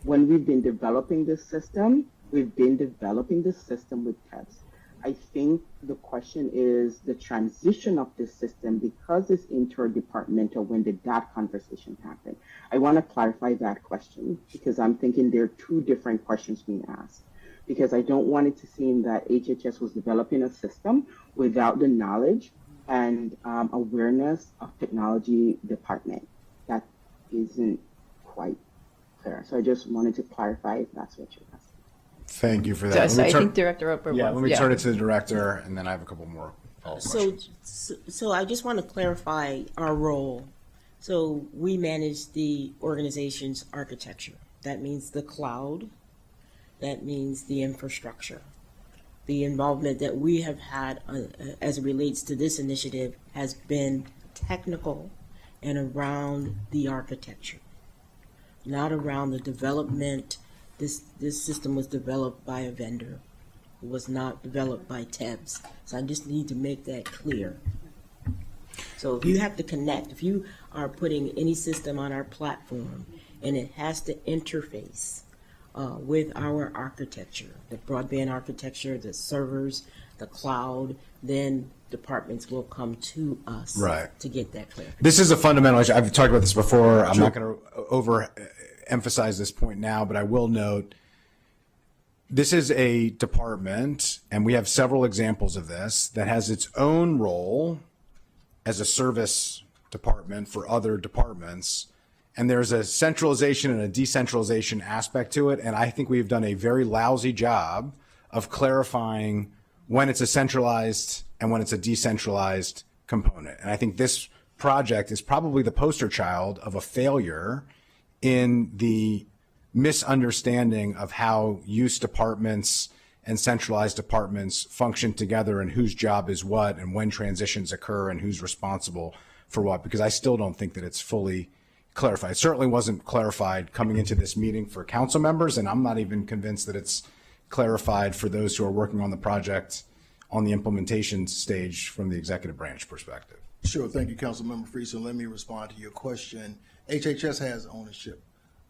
When we've been developing this system, we've been developing this system with TEBS. I think the question is the transition of this system, because it's interdepartmental, when did that conversation happen? I want to clarify that question because I'm thinking there are two different questions being asked. Because I don't want it to seem that HHS was developing a system without the knowledge and awareness of technology department. That isn't quite clear. So I just wanted to clarify if that's what you're asking. Thank you for that. So I think Director Roper Yeah, wants- let me turn it to the director, and then I have a couple more follow-up questions. So I just want to clarify our role. So we manage the organization's architecture. That means the cloud. That means the infrastructure. The involvement that we have had as it relates to this initiative has been technical and around the architecture, not around the development. This system was developed by a vendor. It was not developed by TEBS. So I just need to make that clear. So if you have to connect, if you are putting any system on our platform and it has to interface with our architecture, the broadband architecture, the servers, the cloud, then departments will come to us to get that clear. This is a fundamental issue. I've talked about this before. I'm not going to overemphasize this point now, but I will note this is a department, and we have several examples of this, that has its own role as a service department for other departments. And there's a centralization and a decentralization aspect to it. And I think we've done a very lousy job of clarifying when it's a centralized and when it's a decentralized component. And I think this project is probably the poster child of a failure in the misunderstanding of how use departments and centralized departments function together and whose job is what and when transitions occur and who's responsible for what, because I still don't think that it's fully clarified. It certainly wasn't clarified coming into this meeting for council members, and I'm not even convinced that it's clarified for those who are working on the project on the implementation stage from the executive branch perspective. Sure. Thank you, Councilmember Friesen. Let me respond to your question. HHS has ownership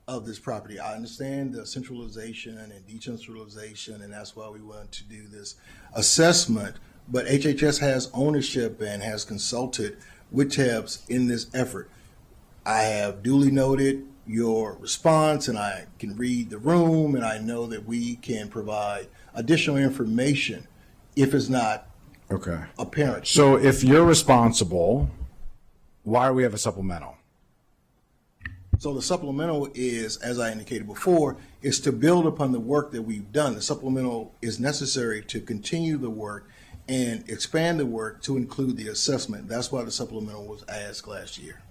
of this property. I understand the centralization and decentralization, and that's why we want to do this assessment. But HHS has ownership and has consulted with TEBS in this effort. I have duly noted your response, and I can read the room, and I know that we can provide additional information if it's not apparent. So if you're responsible, why do we have a supplemental? So the supplemental is, as I indicated before, is to build upon the work that we've done. The supplemental is necessary to continue the work and expand the work to include the assessment. That's why the supplemental was asked last year.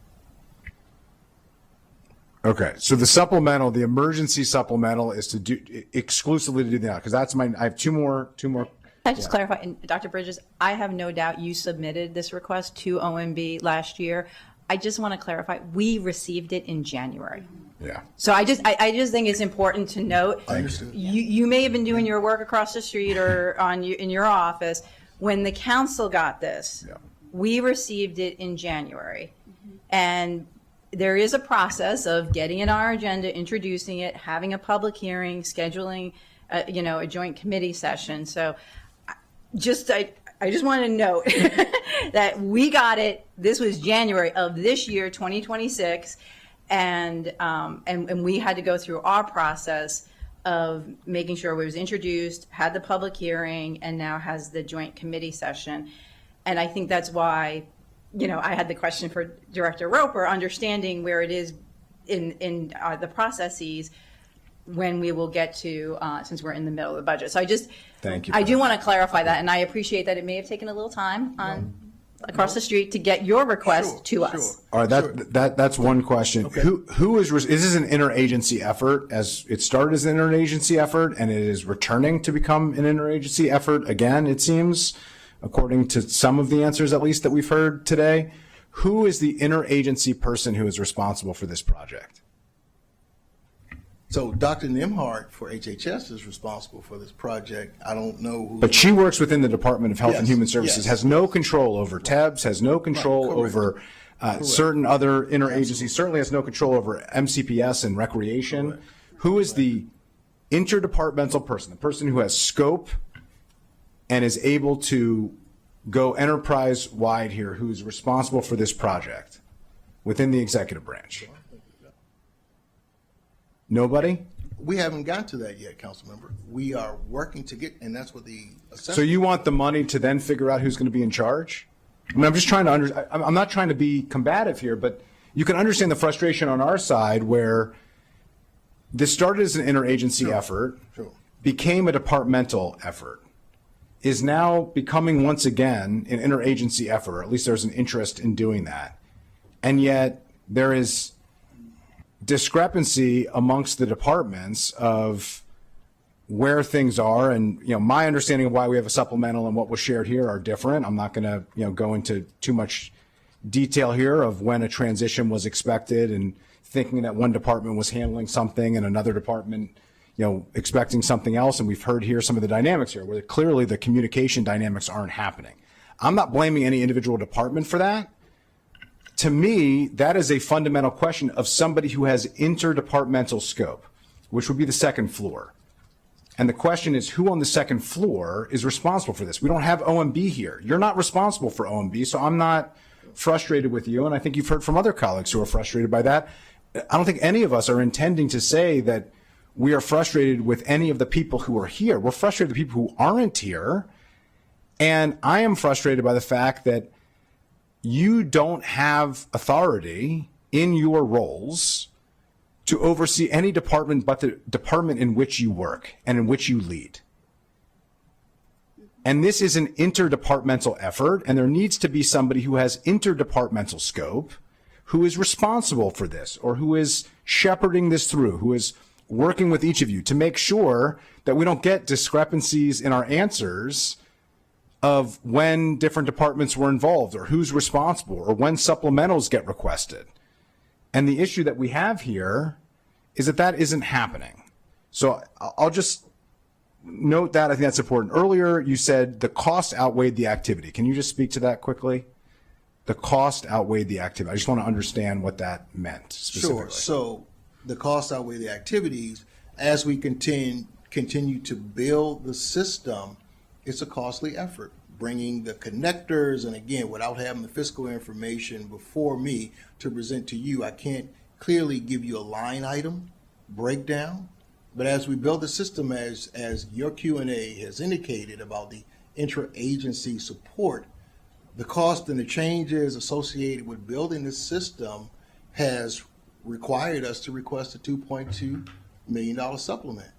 Okay, so the supplemental, the emergency supplemental, is to do exclusively to do that, because that's my. I have two more. Can I just clarify, and Dr. Bridges, I have no doubt you submitted this request to OMB last year. I just want to clarify, we received it in January. Yeah. So I just think it's important to note. I understand. You may have been doing your work across the street or in your office when the council got this. Yeah. We received it in January, and there is a process of getting it on our agenda, introducing it, having a public hearing, scheduling, a joint committee session. So, I just want to note that we got it. This was January of this year, 2026, and we had to go through our process of making sure it was introduced, had the public hearing, and now has the joint committee session. And I think that's why, I had the question for Director Roper, understanding where it is in the processes when we will get to, since we're in the middle of the budget. So Thank you. I do want to clarify that, and I appreciate that it may have taken a little time across the street to get your request to us. Sure. All right, that's one question. Okay. Who is this an interagency effort? As it started as an interagency effort, and it is returning to become an interagency effort again, it seems, according to some of the answers at least that we've heard today. who is the interagency person who is responsible for this project? So Dr. Nimhart for HHS is responsible for this project. I don't know who. But she works within the Department of Health and Yes, Human Services, yes. has no control over TEBS, has no control correct. over certain other interagencies, certainly has no control over MCPS and recreation. Correct. Who is the interdepartmental person, the person who has scope and is able to go enterprise-wide here, who's responsible for this project within the executive branch? Nobody? We haven't gotten to that yet, Councilmember. We are working to get, and that's what the assessment. So you want the money to then figure out who's going to be in charge? I mean, I'm just trying to I'm not trying to be combative here, but you can understand the frustration on our side where this started as an interagency effort, Sure. became a departmental effort, is now becoming once again an interagency effort, or at least there's an interest in doing that. And yet there is discrepancy amongst the departments of where things are. And, my understanding of why we have a supplemental and what was shared here are different. I'm not going to, go into too much detail here of when a transition was expected and thinking that one department was handling something and another department, expecting something else. And we've heard here some of the dynamics here where clearly the communication dynamics aren't happening. I'm not blaming any individual department for that. To me, that is a fundamental question of somebody who has interdepartmental scope, which would be the second floor. And the question is, who on the second floor is responsible for this? We don't have OMB here. You're not responsible for OMB, so I'm not frustrated with you. And I think you've heard from other colleagues who are frustrated by that. I don't think any of us are intending to say that we are frustrated with any of the people who are here. We're frustrated with the people who aren't here. And I am frustrated by the fact that you don't have authority in your roles to oversee any department but the department in which you work and in which you lead. And this is an interdepartmental effort, and there needs to be somebody who has interdepartmental scope, who is responsible for this, or who is shepherding this through, who is working with each of you to make sure that we don't get discrepancies in our answers of when different departments were involved, or who's responsible, or when supplementals get requested. And the issue that we have here is that that isn't happening. So I'll just note that. I think that's important. Earlier, you said the cost outweighed the activity. Can you just speak to that quickly? The cost outweighed the activity. I just want to understand what that meant specifically. Sure. So the cost outweigh the activities. As we continue to build the system, it's a costly effort. Bringing the connectors, and again, without having the fiscal information before me to present to you, I can't clearly give you a line item breakdown. But as we build the system, as your Q&A has indicated about the interagency support, the cost and the changes associated with building this system has required us to request a $2.2 million supplement.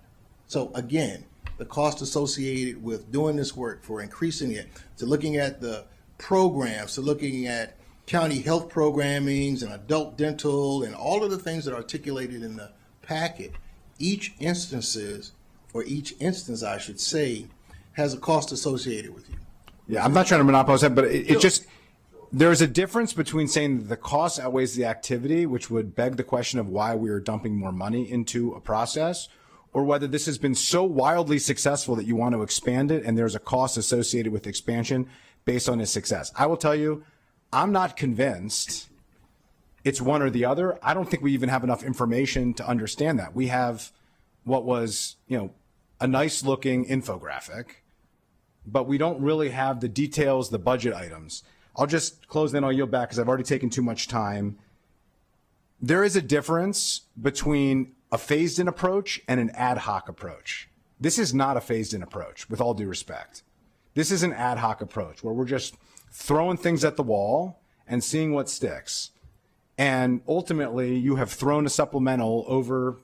So again, the cost associated with doing this work, for increasing it, to looking at the programs, to looking at county health programmings and adult dental and all of the things that are articulated in the packet, each instance, I should say, has a cost associated with you. Yeah, I'm not trying to monopolize that, but it just, there's a difference between saying that the cost outweighs the activity, which would beg the question of why we are dumping more money into a process, or whether this has been so wildly successful that you want to expand it and there's a cost associated with expansion based on its success. I will tell you, I'm not convinced it's one or the other. I don't think we even have enough information to understand that. We have what was, a nice looking infographic, but we don't really have the details, the budget items. I'll just close, then I'll yield back because I've already taken too much time. There is a difference between a phased-in approach and an ad hoc approach. This is not a phased-in approach, with all due respect. This is an ad hoc approach where we're just throwing things at the wall and seeing what sticks. And ultimately, you have thrown a supplemental over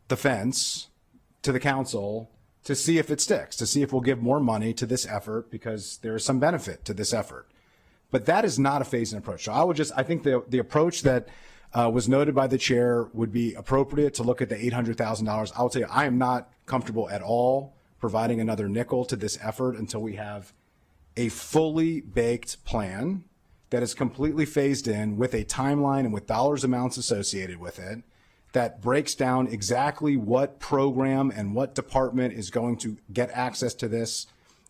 the fence to the council to see if it sticks, to see if we'll give more money to this effort because there is some benefit to this effort. But that is not a phased-in approach. So I think the approach that was noted by the chair would be appropriate to look at the $800,000. I'll tell you, I am not comfortable at all providing another nickel to this effort until we have a fully baked plan that is completely phased in with a timeline and with dollars amounts associated with it, that breaks down exactly what program and what department is going to get access to this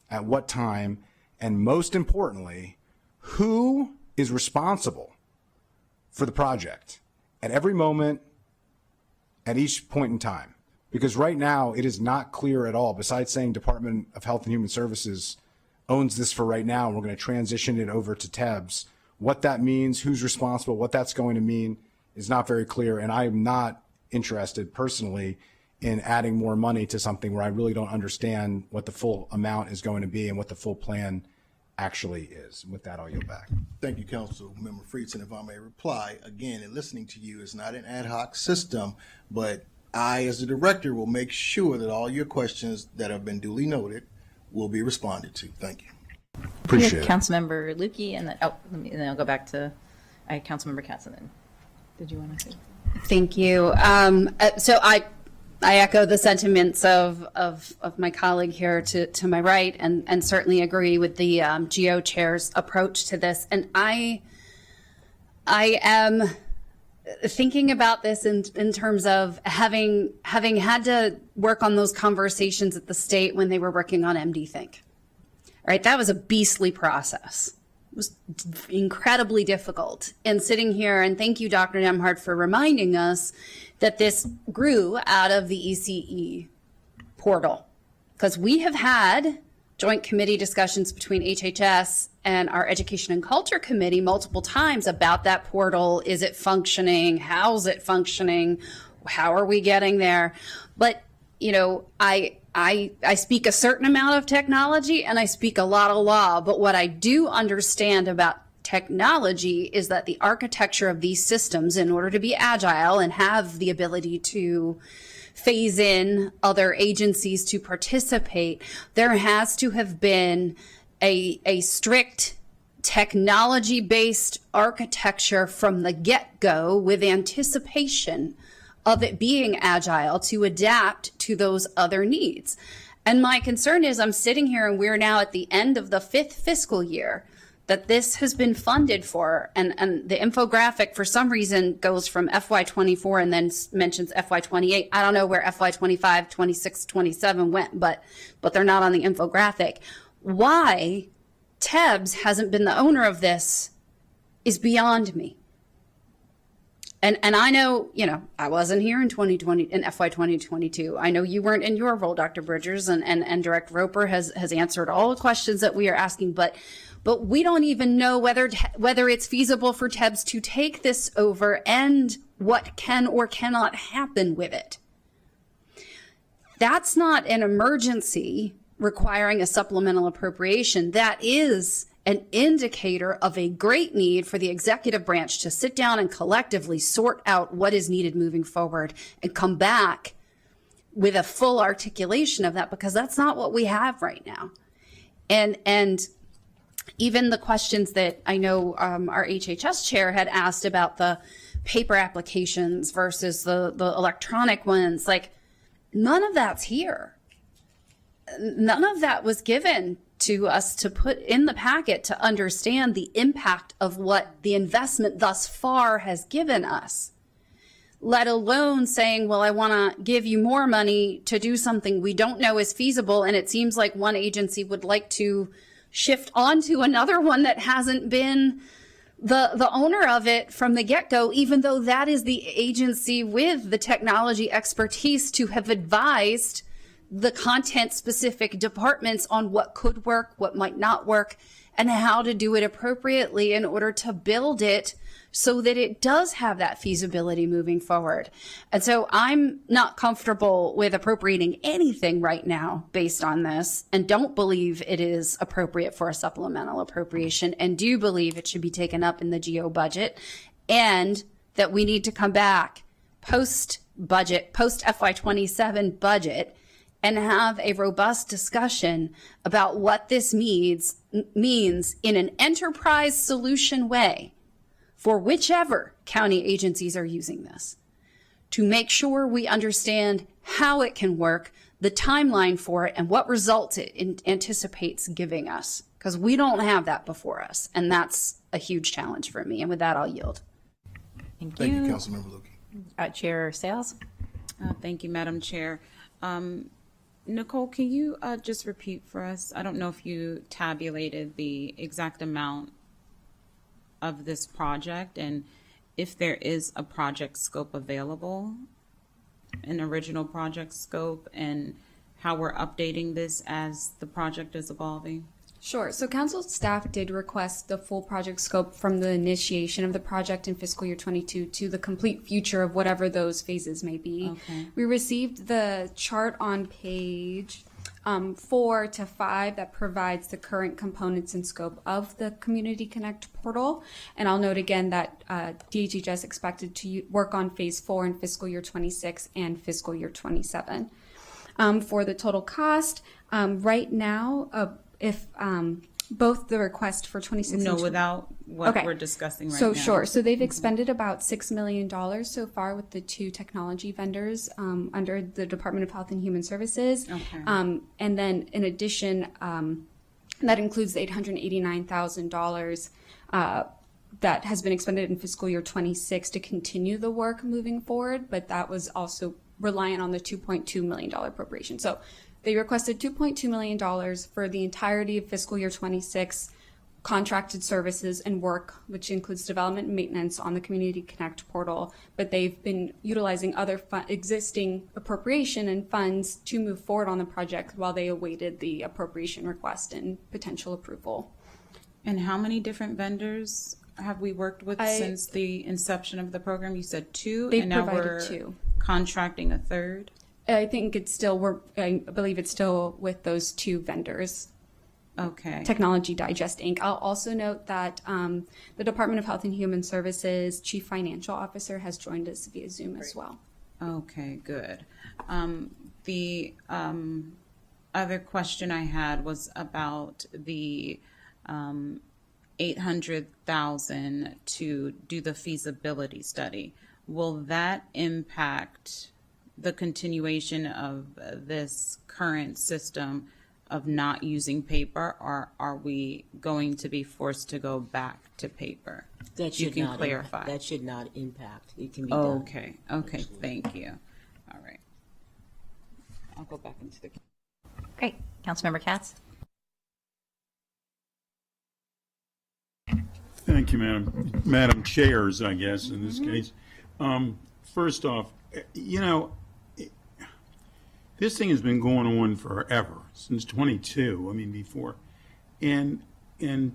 at what time, and most importantly, who is responsible for the project at every moment, at each point in time. Because right now, it is not clear at all, besides saying Department of Health and Human Services owns this for right now, and we're going to transition it over to TEBS. What that means, who's responsible, what that's going to mean is not very clear, and I am not interested personally in adding more money to something where I really don't understand what the full amount is going to be and what the full plan actually is. With that, I'll yield back. Thank you, Councilmember Friedson. If I may reply, again, in listening to you, it's not an ad hoc system, but I, as the director, will make sure that all your questions that have been duly noted will be responded to. Thank you. Appreciate it. Councilmember Lukey, and then, and then I'll go back to Councilmember Katz. And then, did you want to say? Thank you. So I echo the sentiments of my colleague here to my right, and certainly agree with the GO chair's approach to this. And I am thinking about this in terms of having had to work on those conversations at the state when they were working on MD Think. Right, that was a beastly process. It was incredibly difficult. And sitting here, and thank you, Dr. Nemhard, for reminding us that this grew out of the ECE portal. Because we have had joint committee discussions between HHS and our Education and Culture Committee multiple times about that portal. Is it functioning? How's it functioning? How are we getting there? But, you know, I speak a certain amount of technology and I speak a lot of law, but what I do understand about technology is that the architecture of these systems, in order to be agile and have the ability to phase in other agencies to participate, there has to have been a strict technology-based architecture from the get-go with anticipation of it being agile to adapt to those other needs. And my concern is I'm sitting here and we're now at the end of the 5th fiscal year that this has been funded for. And the infographic for some reason goes from FY24 and then mentions FY28. I don't know where FY25, 26, 27 went, but they're not on the infographic. Why TEBS hasn't been the owner of this is beyond me. And I know, you know, I wasn't here in 2020, in FY 2022. I know you weren't in your role, Dr. Bridgers, and Director Roper has answered all the questions that we are asking, but we don't even know whether it's feasible for TEBS to take this over and what can or cannot happen with it. That's not an emergency requiring a supplemental appropriation. That is an indicator of a great need for the executive branch to sit down and collectively sort out what is needed moving forward and come back with a full articulation of that, because that's not what we have right now. And even the questions that I know our HHS chair had asked about the paper applications versus the electronic ones, like none of that's here. None of that was given to us to put in the packet to understand the impact of what the investment thus far has given us, let alone saying, well, I want to give you more money to do something we don't know is feasible. And it seems like one agency would like to shift onto another one that hasn't been the owner of it from the get-go, even though that is the agency with the technology expertise to have advised the content-specific departments on what could work, what might not work, and how to do it appropriately in order to build it so that it does have that feasibility moving forward. And so I'm not comfortable with appropriating anything right now based on this, and don't believe it is appropriate for a supplemental appropriation, and do believe it should be taken up in the GO budget, and that we need to come back post-budget, post-FY27 budget, and have a robust discussion about what this means in an enterprise solution way for whichever county agencies are using this, to make sure we understand how it can work, the timeline for it, and what results it anticipates giving us because we don't have that before us. And that's a huge challenge for me. And with that, I'll yield. Thank Thank you, you. Councilmember Lukey. Chair Sales? Thank you, Madam Chair. Nicole, can you just repeat for us? I don't know if you tabulated the exact amount of this project and if there is a project scope available, an original project scope, and how we're updating this as the project is evolving? Sure. So council staff did request the full project scope from the initiation of the project in fiscal year 22 to the complete future of whatever those phases may be. Okay. We received the chart on page 4 to 5 that provides the current components and scope of the Community Connect portal. And I'll note again that DHHS expected to work on phase 4 in fiscal year 26 and fiscal year 27. For the total cost, right now, if both the request for 26 No, and without what Okay. we're discussing right so now. sure. So they've expended about $6 million so far with the 2 technology vendors under the Department of Health and Human Services. Okay. And then in addition, that includes the $889,000 that has been expended in fiscal year 26 to continue the work moving forward, but that was also reliant on the $2.2 million appropriation. So they requested $2.2 million for the entirety of fiscal year 26 contracted services and work, which includes development and maintenance on the Community Connect portal. But they've been utilizing other existing appropriation and funds to move forward on the project while they awaited the appropriation request and potential approval. And how many different vendors have we worked with since the inception of the program? You said 2, They've and now provided we're 2. contracting a third? I think it's still, I believe it's still with those 2 vendors. Okay. Technology Digest Inc. I'll also note that the Department of Health and Human Services Chief Financial Officer has joined us via Zoom as well. Okay, good. The other question I had was about the $800,000 to do the feasibility study. Will that impact the continuation of this current system of not using paper, or are we going to be forced to go back to paper? That You should can not clarify. That should not impact. It can be done. Okay, okay, thank you. All right. I'll go back into the. Great. Councilmember Katz? Thank you, Madam Chairs, I guess, in this case. First off, this thing has been going on forever, since 22, I mean, before. And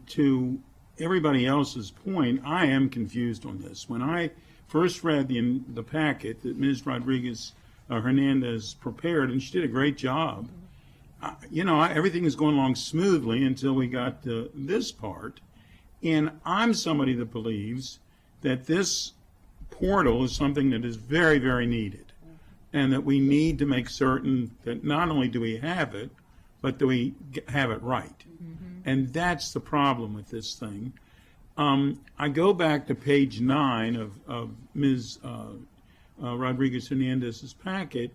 to everybody else's point, I am confused on this. When I first read the packet that Ms. Rodriguez Hernandez prepared, and she did a great job, everything was going along smoothly until we got to this part. And I'm somebody that believes that this portal is something that is very, very needed, and that we need to make certain that not only do we have it, but that we have it right. And that's the problem with this thing. I go back to page 9 of Ms. Rodriguez Hernandez's packet,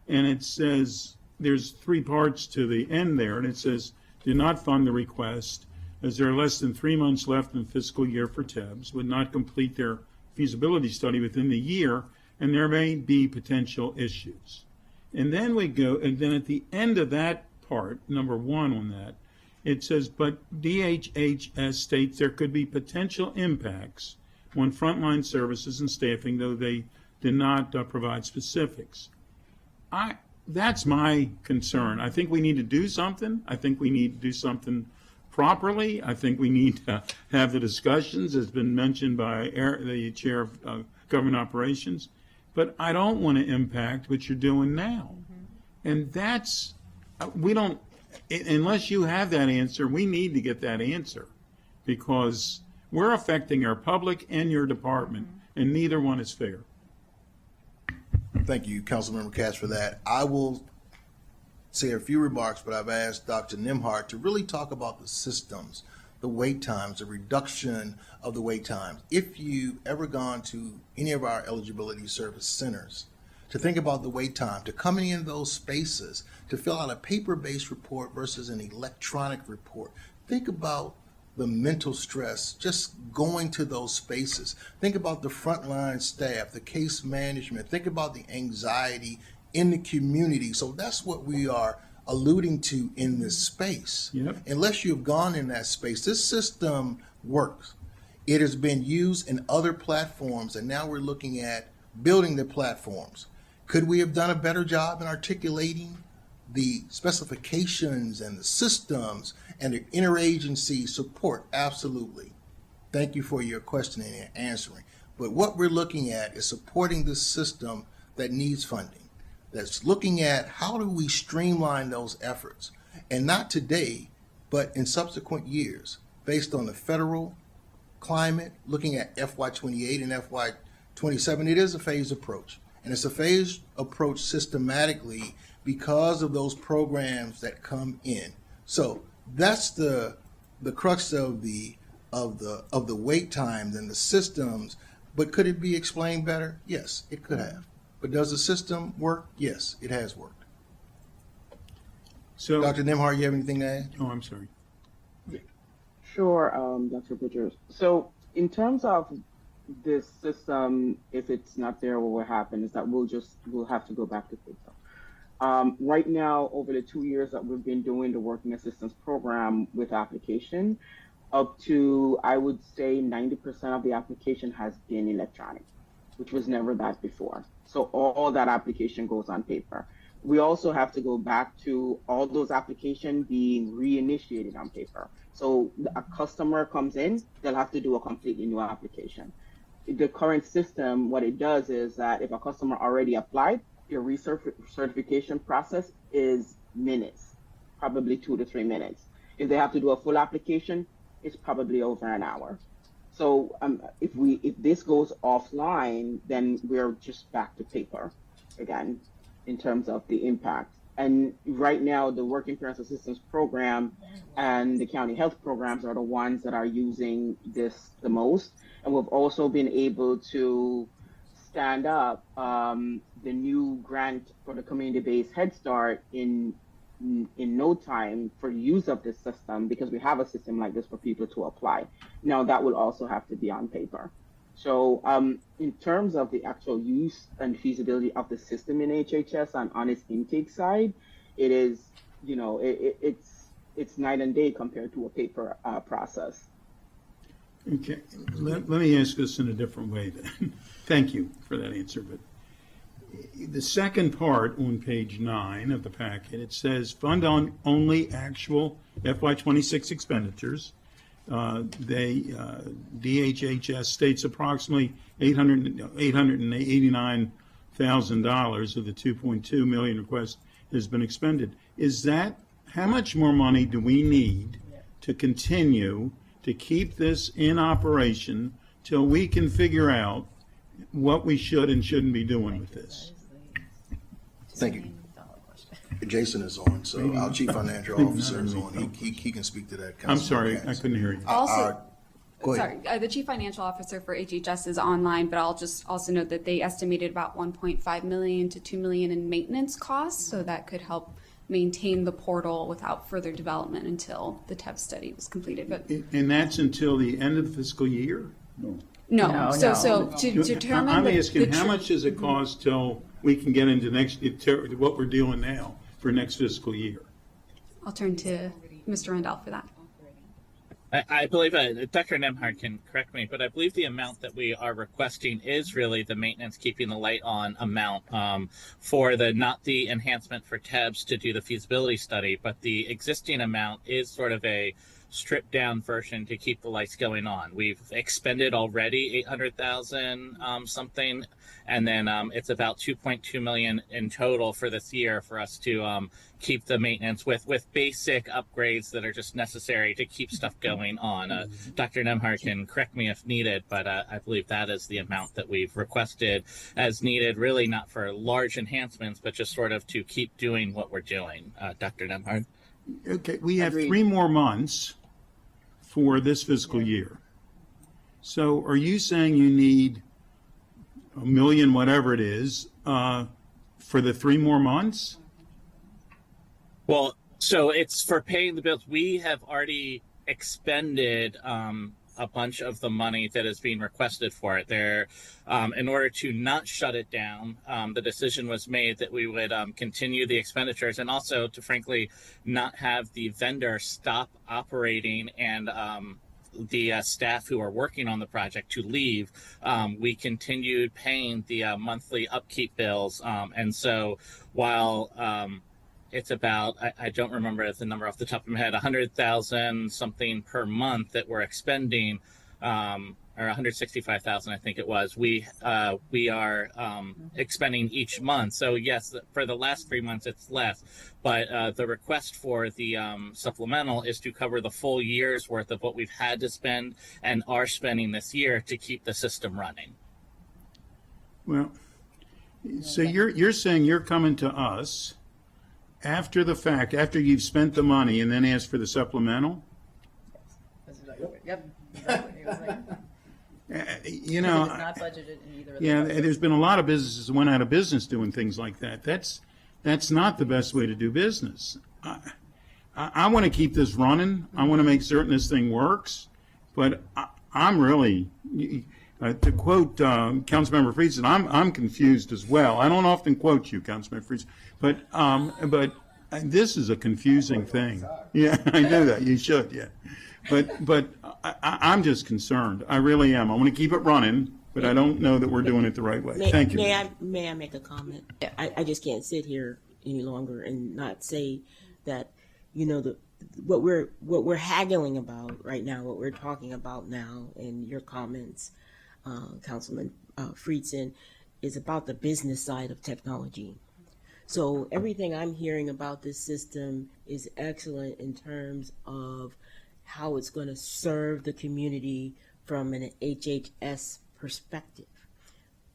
and it says there's 3 parts to the end there, and it says, do not fund the request, as there are less than 3 months left in the fiscal year for TEBS, would not complete their feasibility study within the year, and there may be potential issues. And then we go, and then at the end of that part, number 1 on that, it says, but DHHS states there could be potential impacts on frontline services and staffing, though they did not provide specifics. That's my concern. I think we need to do something. I think we need to do something properly. I think we need to have the discussions, as been mentioned by the chair of government operations. But I don't want to impact what you're doing now. And that's, we don't, unless you have that answer, we need to get that answer, because we're affecting our public and your department, and neither one is fair. Thank you, Councilmember Cash, for that. I will say a few remarks, but I've asked Dr. Nimhart to really talk about the systems, the wait times, the reduction of the wait times. If you've ever gone to any of our eligibility service centers, to think about the wait time, to come in those spaces, to fill out a paper-based report versus an electronic report, think about the mental stress just going to those spaces. Think about the frontline staff, the case management. Think about the anxiety in the community. So that's what we are alluding to in this space. Yep. Unless you've gone in that space, this system works. It has been used in other platforms, and now we're looking at building the platforms. Could we have done a better job in articulating the specifications and the systems and the interagency support? Absolutely. Thank you for your questioning and answering. But what we're looking at is supporting this system that needs funding, that's looking at how do we streamline those efforts, and not today, but in subsequent years, based on the federal climate, looking at FY28 and FY27. It is a phased approach, and it's a phased approach systematically because of those programs that come in. So that's the crux of the wait times and the systems. But could it be explained better? Yes, it could have. But does the system work? Yes, it has worked. So, Dr. Nemhart, you have anything to add? oh, I'm sorry. Sure, Dr. Bridgers. So in terms of this system, if it's not there, what will happen is that we'll have to go back to paper. Right now, over the 2 years that we've been doing the working assistance program with application, up to, I would say, 90% of the application has been electronic, which was never that before. So all that application goes on paper. We also have to go back to all those applications being reinitiated on paper. So a customer comes in, they'll have to do a completely new application. The current system, what it does is that if a customer already applied, your recertification process is minutes, probably 2 to 3 minutes. If they have to do a full application, it's probably over an hour. So if this goes offline, then we're just back to paper again in terms of the impact. And right now, the Working Parents Assistance Program and the county health programs are the ones that are using this the most. And we've also been able to stand up the new grant for the community-based Head Start in no time for use of this system, because we have a system like this for people to apply. Now that will also have to be on paper. So in terms of the actual use and feasibility of the system in HHS and on its intake side, it is, it's night and day compared to a paper process. Okay, let me ask this in a different way then. Thank you for that answer. But the second part on page 9 of the packet, it says fund on only actual FY26 expenditures. DHHS states approximately $889,000 of the $2.2 million request has been expended. Is that, how much more money do we need to continue to keep this in operation till we can figure out what we should and shouldn't be doing with this? Thank you. Jason is on, so our chief financial officer is on. He can speak to that. I'm sorry, I couldn't hear you. Also, Go ahead. sorry, the chief financial officer for HHS is online, but I'll just also note that they estimated about 1.5 million to 2 million in maintenance costs, so that could help maintain the portal without further development until the TEV study was completed. But And that's until the end of the fiscal year? no, so to determine I'm the asking, how tr- much does it cost till we can get into what we're doing now for next fiscal year? I'll turn to Mr. Rendell for that. I believe, Dr. Nemhard can correct me, but I believe the amount that we are requesting is really the maintenance keeping the light on amount for not the enhancement for TEBS to do the feasibility study, but the existing amount is sort of a stripped down version to keep the lights going on. We've expended already 800,000 something, and then it's about 2.2 million in total for this year for us to keep the maintenance with basic upgrades that are just necessary to keep stuff going on. Dr. Nemhard can correct me if needed, but I believe that is the amount that we've requested as needed, really not for large enhancements, but just sort of to keep doing what we're doing. Dr. Nemhard? Okay, we have Agreed. 3 more months for this fiscal year. So are you saying you need $1 million, whatever it is, for the 3 more months? Well, so it's for paying the bills. We have already expended a bunch of the money that is being requested for it. There, in order to not shut it down, the decision was made that we would continue the expenditures, and also to frankly not have the vendor stop operating and the staff who are working on the project to leave. We continued paying the monthly upkeep bills, and so while it's about, I don't remember the number off the top of my head, 100,000 something per month that we're expending, or 165,000, I think it was. We are expending each month. So yes, for the last 3 months it's less, but the request for the supplemental is to cover the full year's worth of what we've had to spend and are spending this year to keep the system running. Well, so you're saying you're coming to us after the fact, after you've spent the money, and then ask for the supplemental? Yep. You know, It's not budgeted in either of yeah, the there's been a lot of businesses that went out of business doing things like that. That's not the best way to do business. I want to keep this running. I want to make certain this thing works, but I'm really, to quote Councilmember Friedson, I'm confused as well. I don't often quote you, Councilmember Friedson, but this is a confusing thing. Yeah, I know that. You should, yeah. But I'm just concerned. I really am. I want to keep it running, but I don't know that we're doing it the right way. Thank you. May I make a comment? Yeah. I just can't sit here any longer and not say that, you know, what we're haggling about right now, what we're talking about now in your comments, Councilman Friedson, is about the business side of technology. So everything I'm hearing about this system is excellent in terms of how it's going to serve the community from an HHS perspective.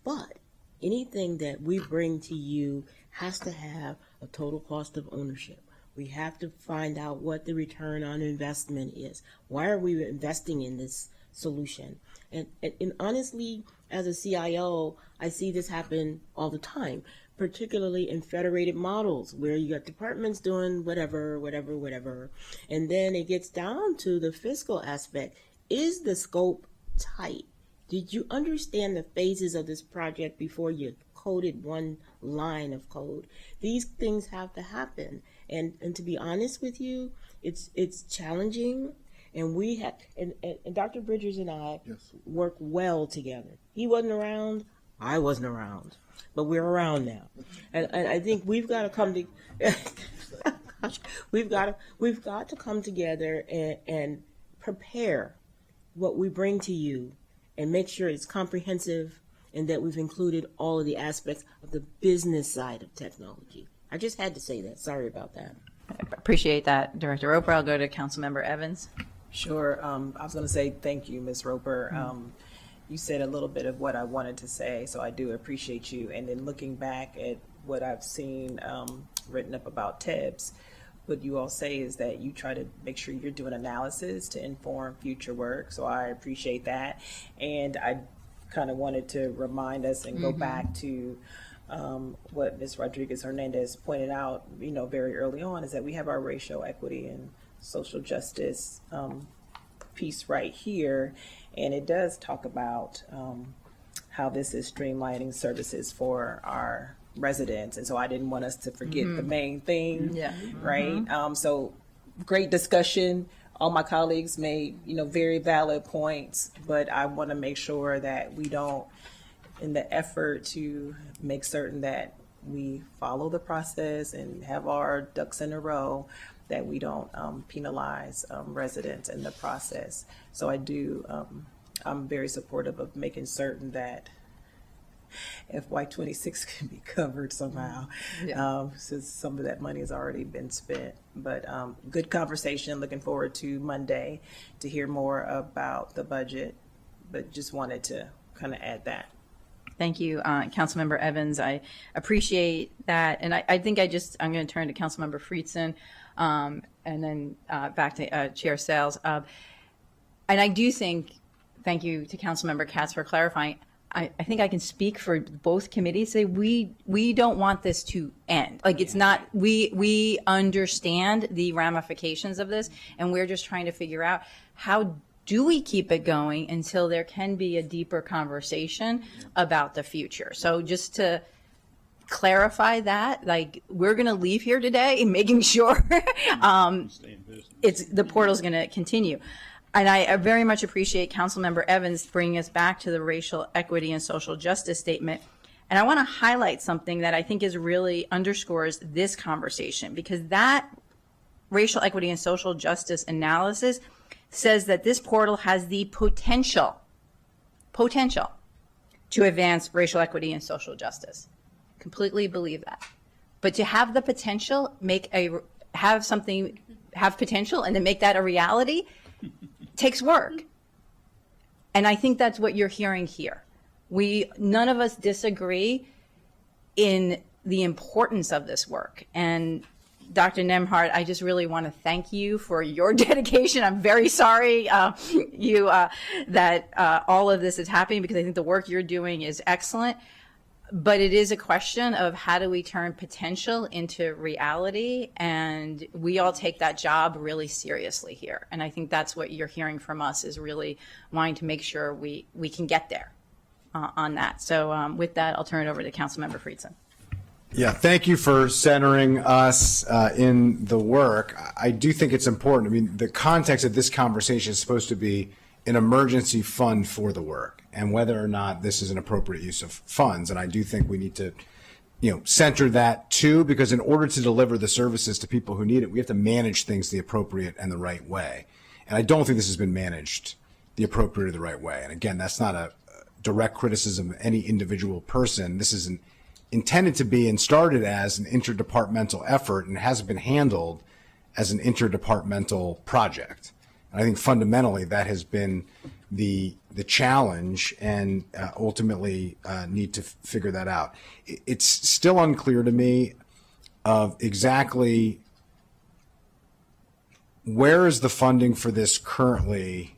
But anything that we bring to you has to have a total cost of ownership. We have to find out what the return on investment is. Why are we investing in this solution? And honestly, as a CIO, I see this happen all the time, particularly in federated models where you got departments doing whatever, and then it gets down to the fiscal aspect. Is the scope tight? Did you understand the phases of this project before you coded one line of code? These things have to happen. And to be honest with you, it's challenging. And we have, and Dr. Bridgers and I work well together. He wasn't around, I wasn't around, but we're around now. And I think we've got to come to, we've got to come together and prepare what we bring to you and make sure it's comprehensive and that we've included all of the aspects of the business side of technology. I just had to say that. Sorry about that. I appreciate that, Director Roper. I'll go to Councilmember Evans. Sure. I was going to say thank you, Ms. Roper. You said a little bit of what I wanted to say, so I do appreciate you. And then looking back at what I've seen written up about TEBS, what you all say is that you try to make sure you're doing analysis to inform future work. So I appreciate that. And I kind of wanted to remind us and go back to what Ms. Rodriguez Hernandez pointed out, you know, very early on, is that we have our racial equity and social justice piece right here. And it does talk about how this is streamlining services for our residents. And so I didn't want us to forget the main thing, right? So great discussion. All my colleagues made, you know, very valid points, but I want to make sure that we don't, in the effort to make certain that we follow the process and have our ducks in a row, that we don't penalize residents in the process. So I do, I'm very supportive of making certain that FY26 can be covered somehow, since some of that money has already been spent. But good conversation. Looking forward to Monday to hear more about the budget, but just wanted to kind of add that. Thank you, Councilmember Evans. I appreciate that. And I think I'm going to turn to Councilmember Friedson and then back to Chair Sales. And I do think, thank you to Councilmember Katz for clarifying, I think I can speak for both committees, say we don't want this to end. Like, it's not, we understand the ramifications of this, and we're just trying to figure out how do we keep it going until there can be a deeper conversation about the future. So just to clarify that, like, we're going to leave here today making sure the portal's going to continue. And I very much appreciate Councilmember Evans bringing us back to the racial equity and social justice statement. And I want to highlight something that I think is really underscores this conversation, because that racial equity and social justice analysis says that this portal has the potential to advance racial equity and social justice. Completely believe that. But to have the potential, have potential and then make that a reality takes work. And I think that's what you're hearing here. None of us disagree in the importance of this work. And Dr. Nemhart, I just really want to thank you for your dedication. I'm very sorry that all of this is happening, because I think the work you're doing is excellent. But it is a question of how do we turn potential into reality, and we all take that job really seriously here. And I think that's what you're hearing from us, is really wanting to make sure we can get there on that. So with that, I'll turn it over to Councilmember Friedson. Yeah, thank you for centering us in the work. I do think it's important. I mean, the context of this conversation is supposed to be an emergency fund for the work, and whether or not this is an appropriate use of funds. And I do think we need to, center that too, because in order to deliver the services to people who need it, we have to manage things the appropriate and the right way. And I don't think this has been managed the appropriate or the right way. And again, that's not a direct criticism of any individual person. This is intended to be and started as an interdepartmental effort, and hasn't been handled as an interdepartmental project. And I think fundamentally that has been the challenge, and ultimately need to figure that out. It's still unclear to me of exactly where is the funding for this currently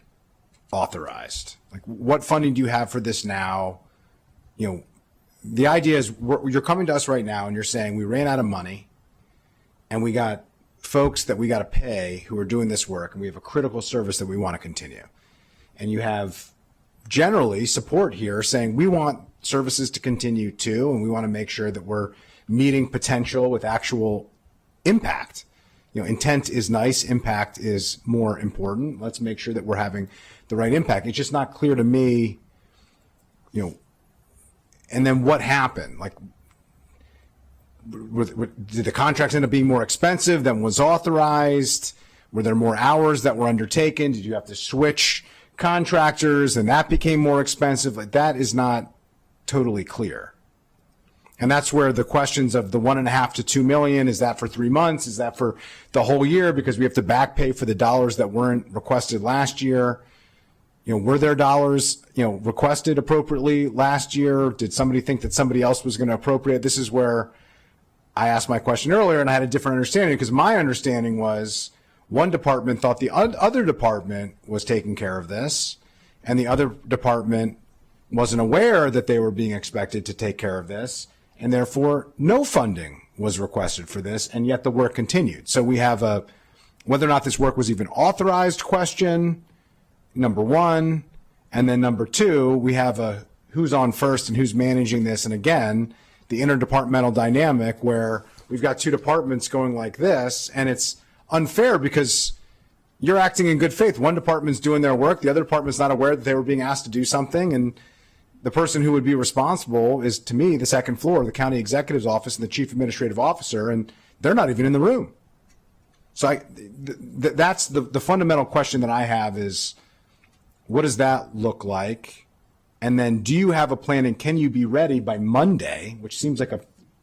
authorized. Like, what funding do you have for this now? The idea is you're coming to us right now and you're saying we ran out of money, and we got folks that we got to pay who are doing this work, and we have a critical service that we want to continue. And you have generally support here saying we want services to continue too, and we want to make sure that we're meeting potential with actual impact. Intent is nice, impact is more important. Let's make sure that we're having the right impact. It's just not clear to me, and then what happened? Like, did the contracts end up being more expensive than was authorized? Were there more hours that were undertaken? Did you have to switch contractors and that became more expensive? Like, that is not totally clear. And that's where the questions of the 1.5 to 2 million, is that for 3 months? Is that for the whole year? Because we have to back pay for the dollars that weren't requested last year. Were there dollars, requested appropriately last year? Did somebody think that somebody else was going to appropriate? This is where I asked my question earlier, and I had a different understanding, because my understanding was one department thought the other department was taking care of this, and the other department wasn't aware that they were being expected to take care of this, and therefore no funding was requested for this, and yet the work continued. So we have a whether or not this work was even authorized question, number one, and then number two, we have a who's on first and who's managing this, and again, the interdepartmental dynamic where we've got two departments going like this, and it's unfair because you're acting in good faith. One department's doing their work, the other department's not aware that they were being asked to do something, and the person who would be responsible is, to me, the second floor, the county executive's office and the chief administrative officer, and they're not even in the room. So that's the fundamental question that I have is, what does that look like? And then do you have a plan, and can you be ready by Monday, which seems like a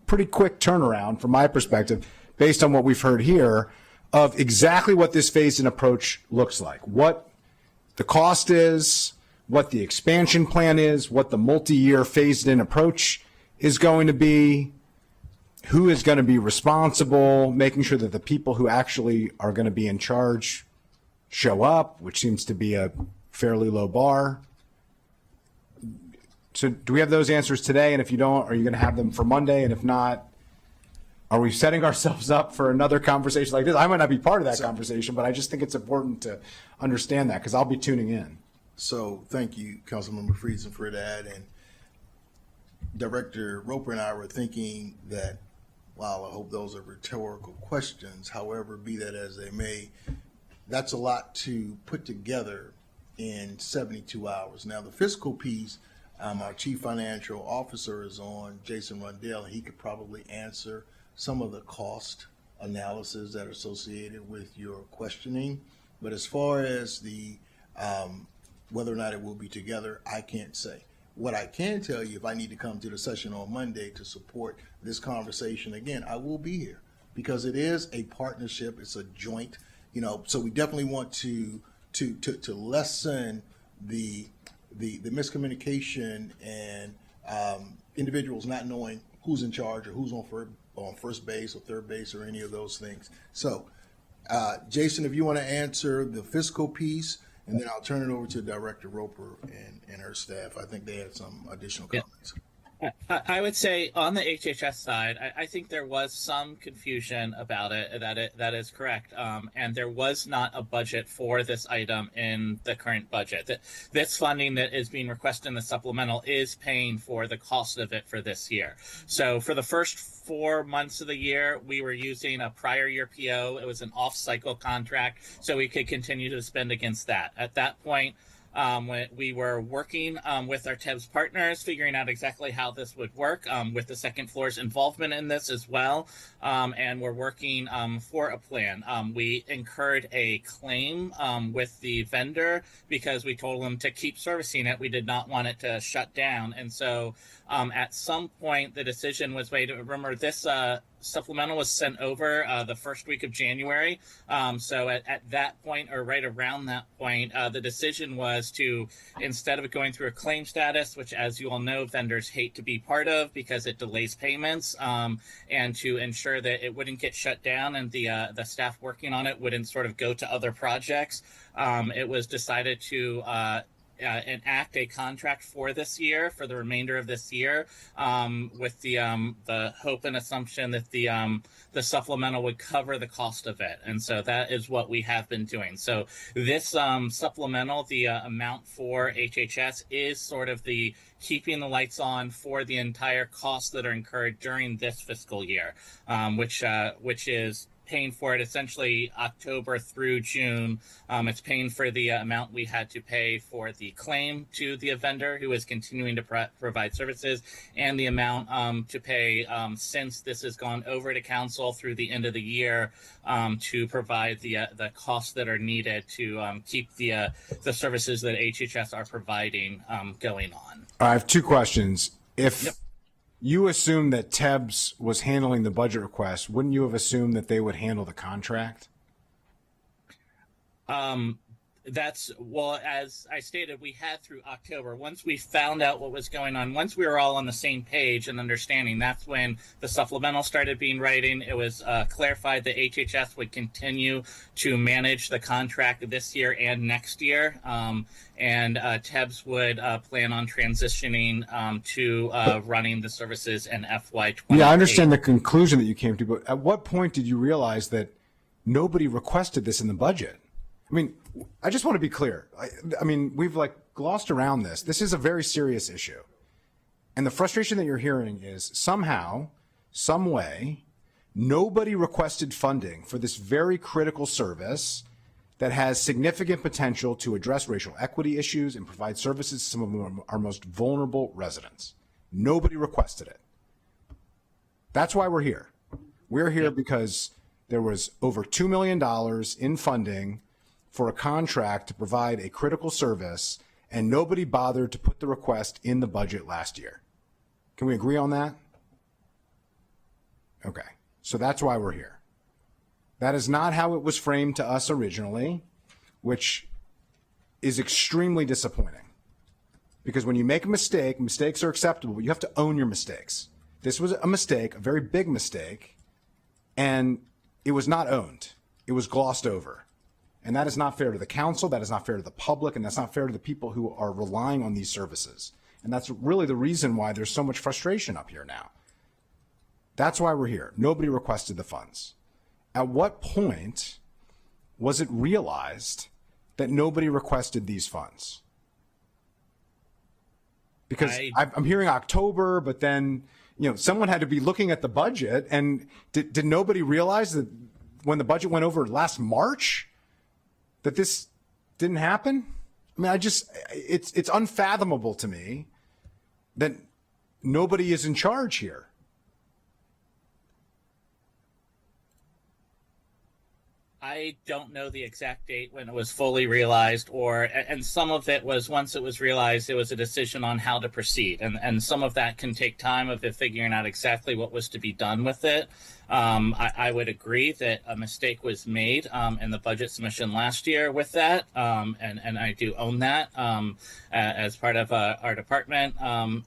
pretty quick turnaround from my perspective, based on what we've heard here, of exactly what this phased-in approach looks like, what the cost is, what the expansion plan is, what the multi-year phased-in approach is going to be, who is going to be responsible, making sure that the people who actually are going to be in charge show up, which seems to be a fairly low bar. So do we have those answers today? And if you don't, are you going to have them for Monday? And if not, are we setting ourselves up for another conversation like this? I might not be part of that conversation, but I just think it's important to understand that because I'll be tuning in. So thank you, Councilmember Friesen, for that. And Director Roper and I were thinking that, while I hope those are rhetorical questions, however, be that as they may, that's a lot to put together in 72 hours. Now, the fiscal piece, our Chief Financial Officer is on, Jason Rundell, and he could probably answer some of the cost analysis that are associated with your questioning. But as far as the whether or not it will be together, I can't say. What I can tell you, if I need to come to the session on Monday to support this conversation again, I will be here because it is a partnership. It's a joint, so we definitely want to lessen the miscommunication and individuals not knowing who's in charge or who's on first base or third base or any of those things. So, Jason, if you want to answer the fiscal piece, and then I'll turn it over to Director Roper and her staff. I think they had some additional comments. I would say on the HHS side, I think there was some confusion about it. That is correct, and there was not a budget for this item in the current budget. This funding that is being requested in the supplemental is paying for the cost of it for this year. So for the first 4 months of the year, we were using a prior year PO. It was an off-cycle contract, so we could continue to spend against that. At that point, when we were working with our TEBS partners, figuring out exactly how this would work with the second floor's involvement in this as well. And we're working for a plan. We incurred a claim with the vendor because we told them to keep servicing it. We did not want it to shut down. And so at some point, the decision was made. Remember, this supplemental was sent over the first week of January. So at that point, or right around that point, the decision was to, instead of going through a claim status, which, as you all know, vendors hate to be part of because it delays payments, and to ensure that it wouldn't get shut down and the staff working on it wouldn't sort of go to other projects, it was decided to enact a contract for this year, for the remainder of this year, with the hope and assumption that the supplemental would cover the cost of it. And so that is what we have been doing. So this supplemental, the amount for HHS, is sort of the keeping the lights on for the entire costs that are incurred during this fiscal year, which is paying for it essentially October through June. It's paying for the amount we had to pay for the claim to the vendor who is continuing to provide services, and the amount to pay since this has gone over to council through the end of the year to provide the costs that are needed to keep the services that HHS are providing going on. I have two questions. If you assume that TEBS was handling the budget request, wouldn't you have assumed that they would handle the contract? Well, as I stated, we had through October. Once we found out what was going on, once we were all on the same page and understanding, that's when the supplemental started being writing. It was clarified that HHS would continue to manage the contract this year and next year. And TEBS would plan on transitioning to running the services in FY28. Yeah, I understand the conclusion that you came to, but at what point did you realize that nobody requested this in the budget? I mean, I just want to be clear. I mean, we've glossed around this. This is a very serious issue. And the frustration that you're hearing is somehow, some way, nobody requested funding for this very critical service that has significant potential to address racial equity issues and provide services to some of our most vulnerable residents. Nobody requested it. That's why we're here. We're here because there was over $2 million in funding for a contract to provide a critical service, and nobody bothered to put the request in the budget last year. Can we agree on that? Okay, so that's why we're here. That is not how it was framed to us originally, which is extremely disappointing. Because when you make a mistake, mistakes are acceptable, but you have to own your mistakes. This was a mistake, a very big mistake, and it was not owned. It was glossed over. And that is not fair to the council, that is not fair to the public, and that's not fair to the people who are relying on these services. And that's really the reason why there's so much frustration up here now. That's why we're here. Nobody requested the funds. At what point was it realized that nobody requested these funds? Because I'm hearing October, but then, someone had to be looking at the budget, and did nobody realize that when the budget went over last March that this didn't happen? I mean, it's unfathomable to me that nobody is in charge here. I don't know the exact date when it was fully realized, and some of it was, once it was realized, it was a decision on how to proceed. And some of that can take time of it figuring out exactly what was to be done with it. I would agree that a mistake was made in the budget submission last year with that. And I do own that as part of our department.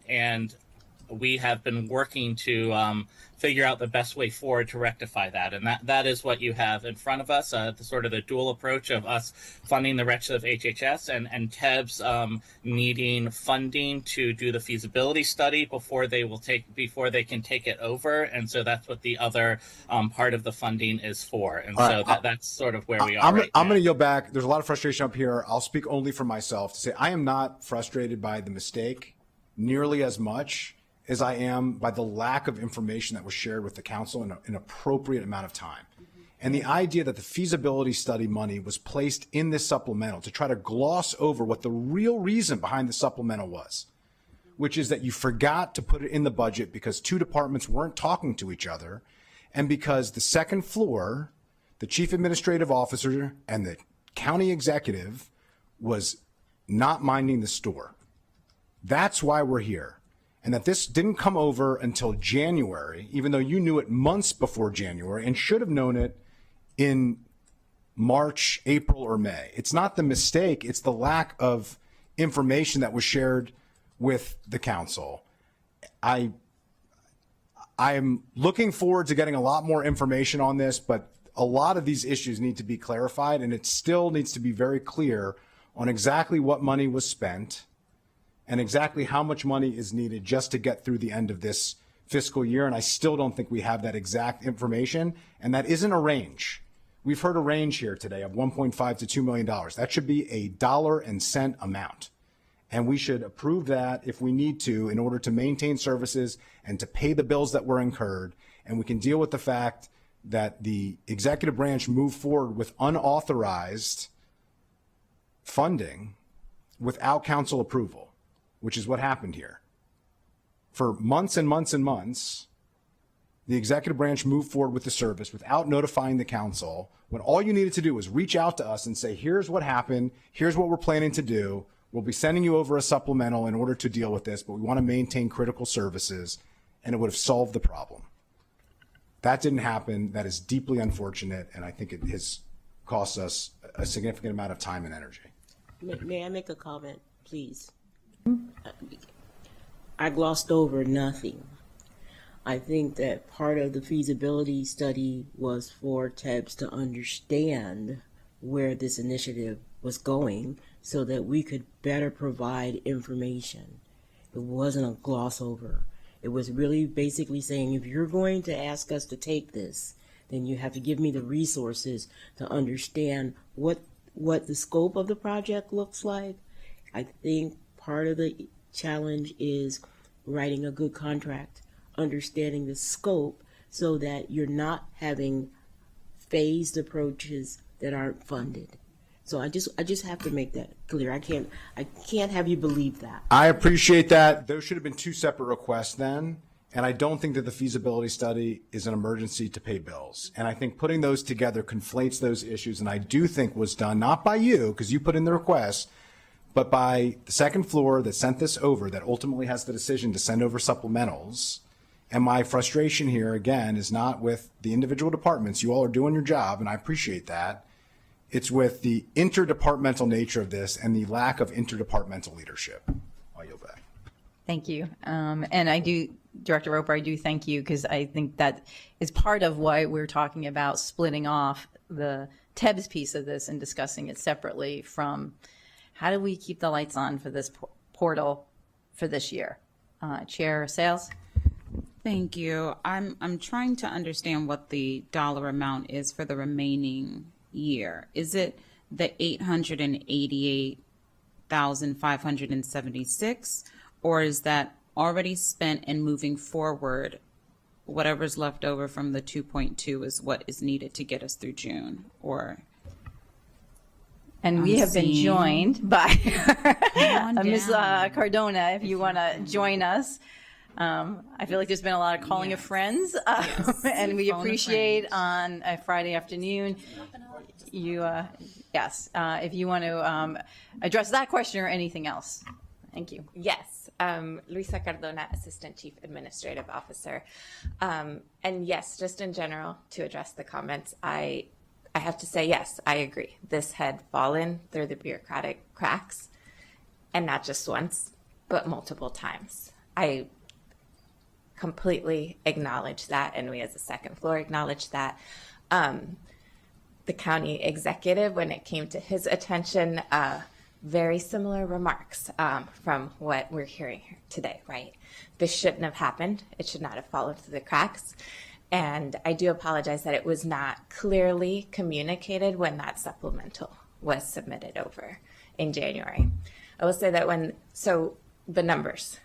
And we have been working to figure out the best way forward to rectify that. And that is what you have in front of us, the sort of the dual approach of us funding the rest of HHS and TEBS needing funding to do the feasibility study before they can take it over. And so that's what the other part of the funding is for. And so that's sort of where we are. I'm going to yield back. There's a lot of frustration up here. I'll speak only for myself to say I am not frustrated by the mistake nearly as much as I am by the lack of information that was shared with the council in an appropriate amount of time. And the idea that the feasibility study money was placed in this supplemental to try to gloss over what the real reason behind the supplemental was, which is that you forgot to put it in the budget because two departments weren't talking to each other, and because the second floor, the chief administrative officer and the county executive was not minding the store. That's why we're here. And that this didn't come over until January, even though you knew it months before January and should have known it in March, April, or May. It's not the mistake, it's the lack of information that was shared with the council. I am looking forward to getting a lot more information on this, but a lot of these issues need to be clarified, and it still needs to be very clear on exactly what money was spent and exactly how much money is needed just to get through the end of this fiscal year. And I still don't think we have that exact information. And that isn't a range. We've heard a range here today of $1.5 to $2 million. That should be a dollar and cent amount. And we should approve that if we need to in order to maintain services and to pay the bills that were incurred. And we can deal with the fact that the executive branch moved forward with unauthorized funding without council approval, which is what happened here. For months and months and months, the executive branch moved forward with the service without notifying the council, when all you needed to do was reach out to us and say, here's what happened, here's what we're planning to do, we'll be sending you over a supplemental in order to deal with this, but we want to maintain critical services, and it would have solved the problem. That didn't happen. That is deeply unfortunate, and I think it has cost us a significant amount of time and energy. May I make a comment, please? I glossed over nothing. I think that part of the feasibility study was for TEBS to understand where this initiative was going so that we could better provide information. It wasn't a gloss over. It was really basically saying, if you're going to ask us to take this, then you have to give me the resources to understand what the scope of the project looks like. I think part of the challenge is writing a good contract, understanding the scope so that you're not having phased approaches that aren't funded. So I just have to make that clear. I can't have you believe that. I appreciate that. Those should have been two separate requests then. And I don't think that the feasibility study is an emergency to pay bills. And I think putting those together conflates those issues. And I do think was done not by you, because you put in the request, but by the second floor that sent this over, that ultimately has the decision to send over supplementals. And my frustration here, again, is not with the individual departments. You all are doing your job, and I appreciate that. It's with the interdepartmental nature of this and the lack of interdepartmental leadership. I'll yield back. Thank you. And I do, Director Roper, I do thank you, because I think that is part of why we're talking about splitting off the TEBS piece of this and discussing it separately from how do we keep the lights on for this portal for this year. Chair Sales? Thank you. I'm trying to understand what the dollar amount is for the remaining year. Is it the 888,576, or is that already spent and moving forward? Whatever's left over from the 2.2 is what is needed to get us through June, or? And we I'm have been seeing- joined by on Ms. down. Cardona, if you want to join us. I feel like there's been a lot of calling of friends, and we Phone a appreciate friend. on a Friday afternoon. You, yes, if you want to address that question or anything else. Thank you. Yes, Luisa Cardona, Assistant Chief Administrative Officer. And yes, just in general, to address the comments, I have to say, yes, I agree. This had fallen through the bureaucratic cracks, and not just once, but multiple times. I completely acknowledge that, and we as a second floor acknowledge that. The county executive, when it came to his attention, very similar remarks from what we're hearing here today, right? This shouldn't have happened. It should not have fallen through the cracks. And I do apologize that it was not clearly communicated when that supplemental was submitted over in January. I will say that the numbers,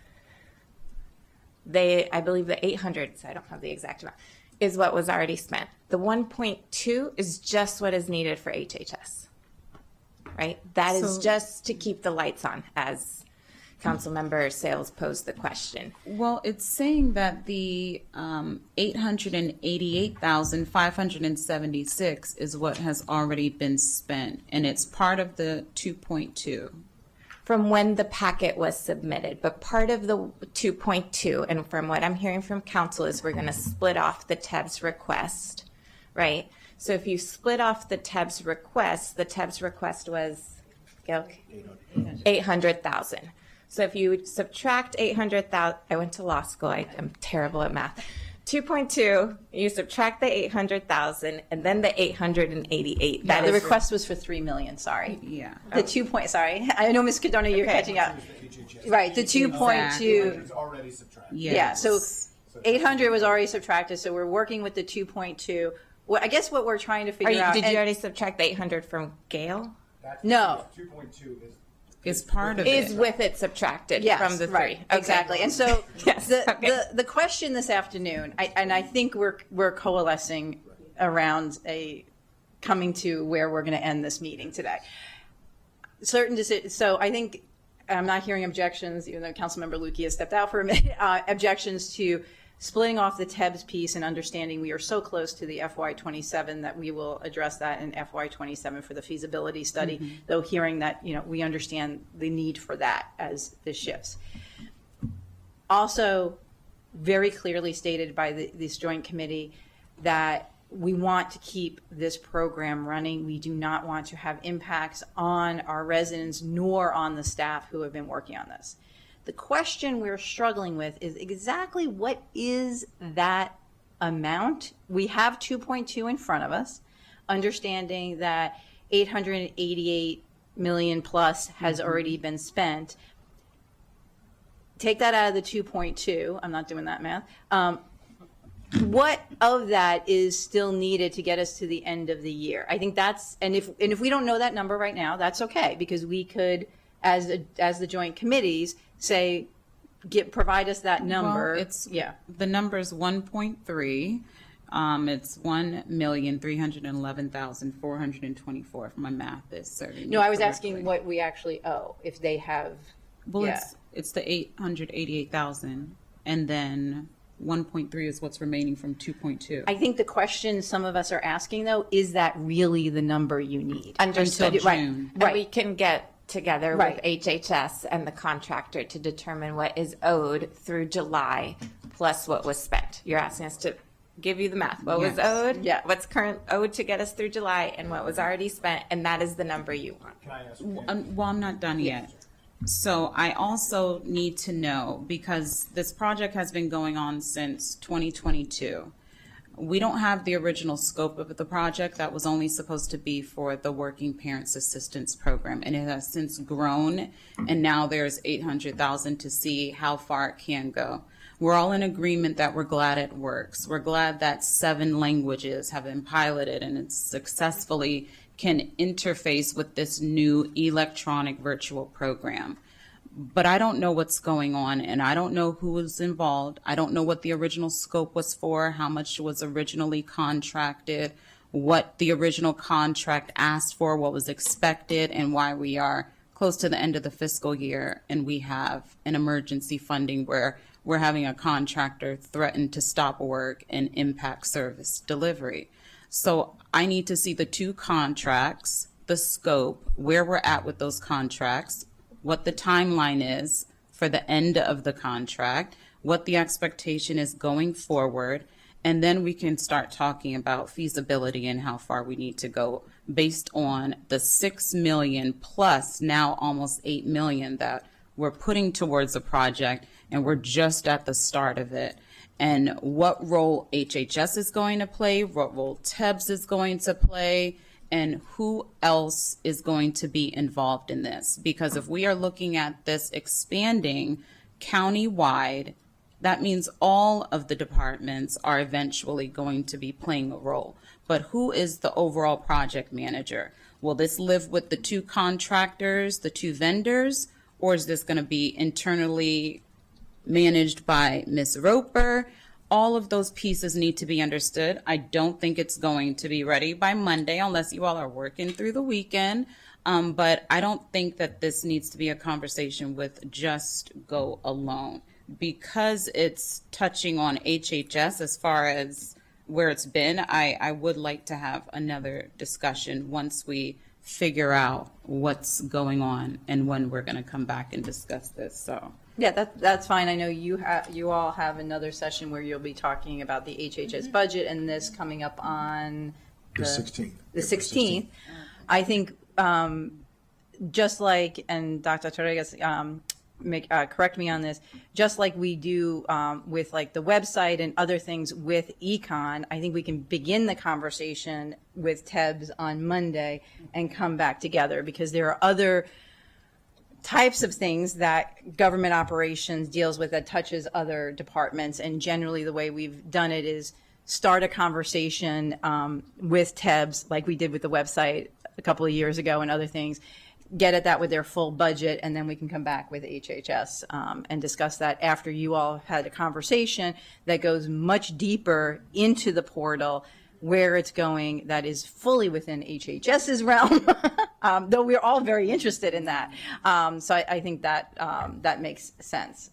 I believe the 800, so I don't have the exact amount, is what was already spent. The 1.2 is just what is needed for HHS, right? That is So- just to keep the lights on, as Councilmember Sales posed the question. Well, it's saying that the 888,576 is what has already been spent, and it's part of the 2.2. From when the packet was submitted, but part of the 2.2, and from what I'm hearing from council, is we're going to split off the TEBS request, right? So if you split off the TEBS request was, Gail? 800,000. So if you subtract 800,000, I went to law school, I'm terrible at math. 2.2, you subtract the 800,000, and then the 888. That The is request was for 3 million, sorry. Yeah. The 2 point, sorry. I know, Ms. Cardona, you're Okay. catching up. Right, the 2.2. already subtracted. Yeah, so 800 was already subtracted, so we're working with the 2.2. Well, I guess what we're trying to figure out. Did you and- already subtract the 800 from Gale? No. 2.2 is. Is part of Is it. with it subtracted Yes, from the right, three. Okay. exactly. And so Yes, okay. the question this afternoon, I think we're coalescing around coming to where we're going to end this meeting today. So I think I'm not hearing objections, even though Councilmember Lukey has stepped out for a minute, objections to splitting off the TEBS piece and understanding we are so close to the FY27 that we will address that in FY27 for the feasibility study, though hearing that, we understand the need for that as this shifts. Also, very clearly stated by this joint committee that we want to keep this program running. We do not want to have impacts on our residents nor on the staff who have been working on this. The question we're struggling with is exactly what is that amount? We have 2.2 in front of us, understanding that 888 million plus has already been spent. Take that out of the 2.2. I'm not doing that math. What of that is still needed to get us to the end of the year? I think and if we don't know that number right now, that's okay, because we could, as the joint committees, say, provide us that number. Well, the number is 1.3. It's 1,311,424. If my math is serving. No, me I was correctly. asking what we actually owe, if they have. Well, yeah. it's the 888,000, and then 1.3 is what's remaining from 2.2. I think the question some of us are asking, though, is that really the number you need? Understood. Until Right. June. And we can get together Right. with HHS and the contractor to determine what is owed through July plus what was spent. You're asking us to give you the math. What was Yes. owed? Yeah. What's current owed to get us through July, and what was already spent, and that is the number you want. Well, I'm not done yet. So I also need to know, because this project has been going on since 2022. We don't have the original scope of the project. That was only supposed to be for the Working Parents Assistance Program, and it has since grown, and now there's $800,000 to see how far it can go. We're all in agreement that we're glad it works. We're glad that 7 languages have been piloted and it successfully can interface with this new electronic virtual program. But I don't know what's going on, and I don't know who was involved. I don't know what the original scope was for, how much was originally contracted, what the original contract asked for, what was expected, and why we are close to the end of the fiscal year and we have an emergency funding where we're having a contractor threaten to stop work and impact service delivery. So I need to see the 2 contracts, the scope, where we're at with those contracts, what the timeline is for the end of the contract, what the expectation is going forward, and then we can start talking about feasibility and how far we need to go based on the 6 million plus now almost 8 million that we're putting towards the project, and we're just at the start of it. And what role HHS is going to play, what role TEBS is going to play, and who else is going to be involved in this. Because if we are looking at this expanding county-wide, that means all of the departments are eventually going to be playing a role. But who is the overall project manager? Will this live with the 2 contractors, the 2 vendors, or is this going to be internally managed by Ms. Roper? All of those pieces need to be understood. I don't think it's going to be ready by Monday unless you all are working through the weekend. But I don't think that this needs to be a conversation with just go alone, because it's touching on HHS as far as where it's been. I would like to have another discussion once we figure out what's going on and when we're going to come back and discuss this. So. Yeah, that's fine. I know you all have another session where you'll be talking about the HHS budget, and this coming up on The 16th. The 16th. I think just like, and Dr. Torres, correct me on this, just like we do with like the website and other things with econ, I think we can begin the conversation with TEBS on Monday and come back together, because there are other types of things that government operations deals with that touches other departments. And generally the way we've done it is start a conversation with TEBS, like we did with the website a couple of years ago and other things, get at that with their full budget, and then we can come back with HHS and discuss that after you all had a conversation that goes much deeper into the portal, where it's going, that is fully within HHS's realm, though we're all very interested in that. So I think that that makes sense.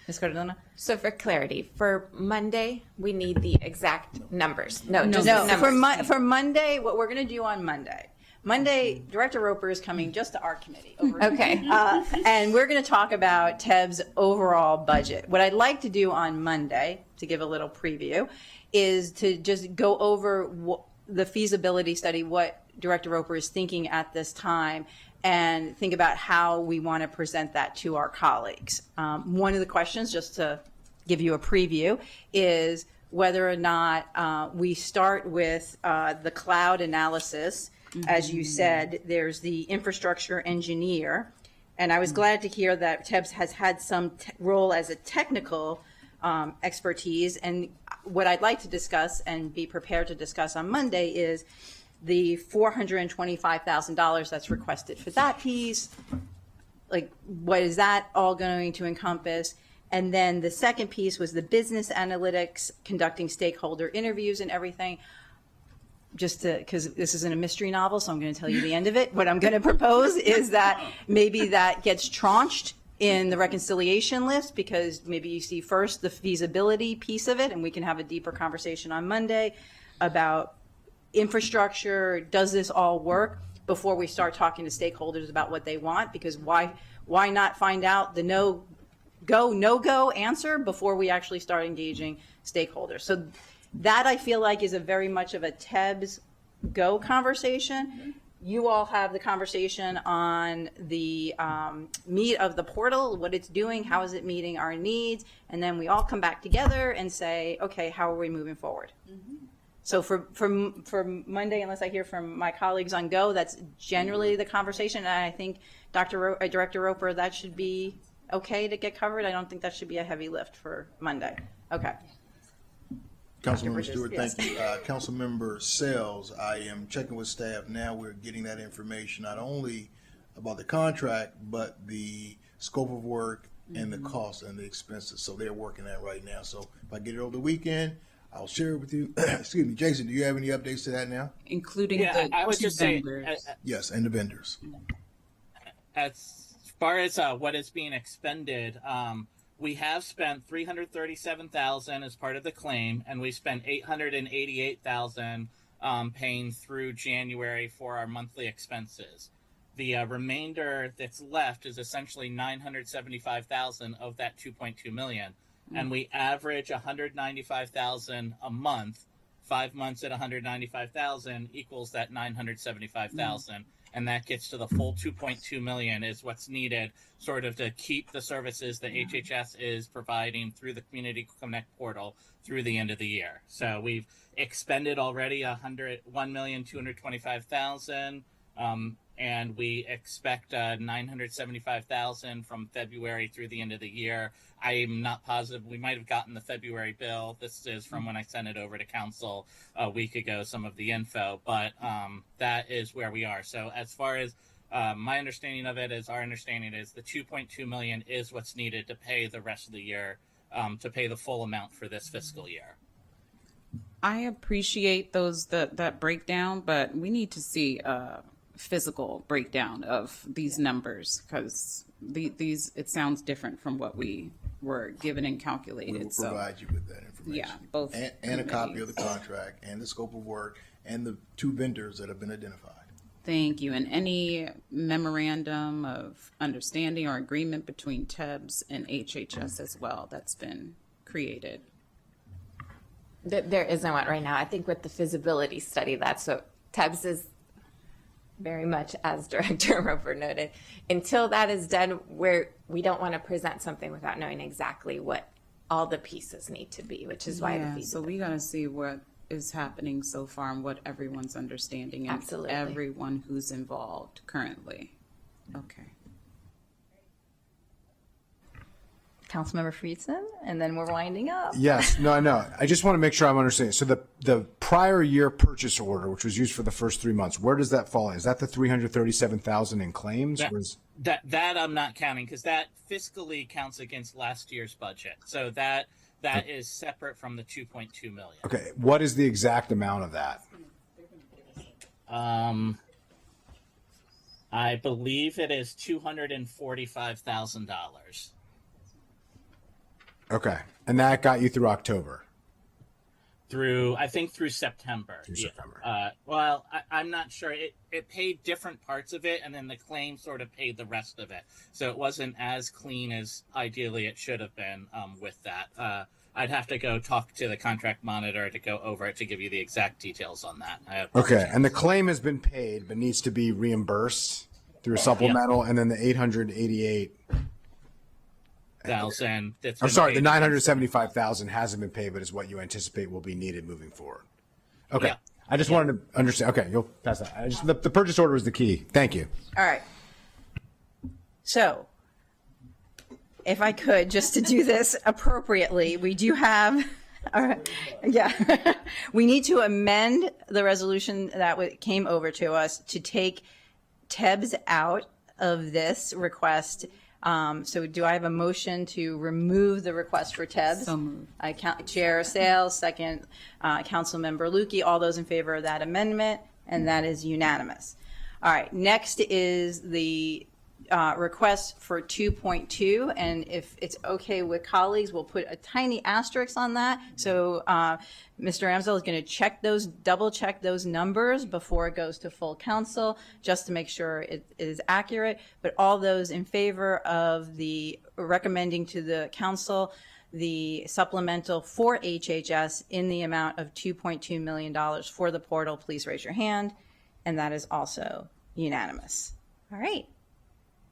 Ms. Cardona? So for clarity, for Monday, we need the exact numbers. No, just No, the numbers. for Monday, what we're going to do on Monday, Director Roper is coming just to our committee. Okay. And we're going to talk about TEB's overall budget. What I'd like to do on Monday, to give a little preview, is to just go over the feasibility study, what Director Roper is thinking at this time, and think about how we want to present that to our colleagues. One of the questions, just to give you a preview, is whether or not we start with the cloud analysis. As you said, there's the infrastructure engineer, and I was glad to hear that TEBS has had some role as a technical expertise. And what I'd like to discuss and be prepared to discuss on Monday is the $425,000 that's requested for that piece. Like, what is that all going to encompass? And then the second piece was the business analytics, conducting stakeholder interviews and everything. Just to, because this isn't a mystery novel, so I'm going to tell you the end of it. What I'm going to propose is that maybe that gets tranched in the reconciliation list, because maybe you see first the feasibility piece of it, and we can have a deeper conversation on Monday about infrastructure. Does this all work before we start talking to stakeholders about what they want? Because why not find out the no-go answer before we actually start engaging stakeholders? So that, I feel like, is a very much of a TEBS go conversation. you all have the conversation on the meat of the portal, what it's doing, how is it meeting our needs, and then we all come back together and say, okay, how are we moving forward? So for Monday, unless I hear from my colleagues on Go, that's generally the conversation. And I think Director Roper, that should be okay to get covered. I don't think that should be a heavy lift for Monday. Okay. Councilmember Stewart, thank you. Councilmember Sells, I am checking with staff now. We're getting that information not only about the contract, but the scope of work and the cost and the expenses. So they're working that right now. So if I get it over the weekend, I'll share it with you. Excuse me, Jason, do you have any updates to that now? Including Yeah, the I would two just say, vendors. Yes, and the vendors. as far as what is being expended, we have spent $337,000 as part of the claim, and we spent $888,000 paying through January for our monthly expenses. The remainder that's left is essentially $975,000 of that $2.2 million, and we average $195,000 a month. 5 months at $195,000 equals that $975,000. And that gets to the full 2.2 million is what's needed sort of to keep the services that HHS is providing through the Community Connect portal through the end of the year. So we've expended already $1,225,000, and we expect $975,000 from February through the end of the year. I'm not positive. We might have gotten the February bill. This is from when I sent it over to council a week ago, some of the info, but that is where we are. So as far as my understanding of it is, our understanding is the 2.2 million is what's needed to pay the rest of the year, to pay the full amount for this fiscal year. I appreciate that breakdown, but we need to see a physical breakdown of these numbers, because these it sounds different from what we were given and calculated. We will provide you with that information. Yeah, both and a copy of the contract and the scope of work and the two vendors that have been identified. Thank you. And any memorandum of understanding or agreement between TEBS and HHS as well that's been created? There isn't one right now. I think with the feasibility study, that's what TEBS is very much, as Director Roper noted. Until that is done, we don't want to present something without knowing exactly what all the pieces need to be, which is why the feasibility. So we got to see what is happening so far and what everyone's understanding and Absolutely. everyone who's involved currently. Okay. Councilmember Friedson, and then we're winding up. Yes, no, I know. I just want to make sure I'm understanding. So the prior year purchase order, which was used for the first 3 months, where does that fall in? Is that the $337,000 in claims? That I'm not counting, because that fiscally counts against last year's budget. So that is separate from the 2.2 million. Okay, what is the exact amount of that? I believe it is $245,000. Okay, and that got you through October. Through September. Through September. Well, I'm not sure. It paid different parts of it, and then the claim sort of paid the rest of it. So it wasn't as clean as ideally it should have been with that. I'd have to go talk to the contract monitor to go over it to give you the exact details on that. Okay, and the claim has been paid but needs to be reimbursed through a supplemental, and then the $888,000. I'm sorry, the $975,000 hasn't been paid, but is what you anticipate will be needed moving forward. Okay, Yeah. I just wanted to understand. Okay, you'll pass that. The purchase order is the key. Thank you. All right. So, if I could, just to do this appropriately, we do have, all right, yeah, we need to amend the resolution that came over to us to take TEBS out of this request. So do I have a motion to remove the request for TEBS? So moved. Chair Sales, second, Councilmember Lukey. All those in favor of that amendment, and that is unanimous. All right, next is the request for 2.2, and if it's okay with colleagues, we'll put a tiny asterisk on that. So Mr. Ramsdell is going to double check those numbers before it goes to full council, just to make sure it is accurate. But all those in favor of the recommending to the council the supplemental for HHS in the amount of $2.2 million for the portal, please raise your hand. and that is also unanimous. All right.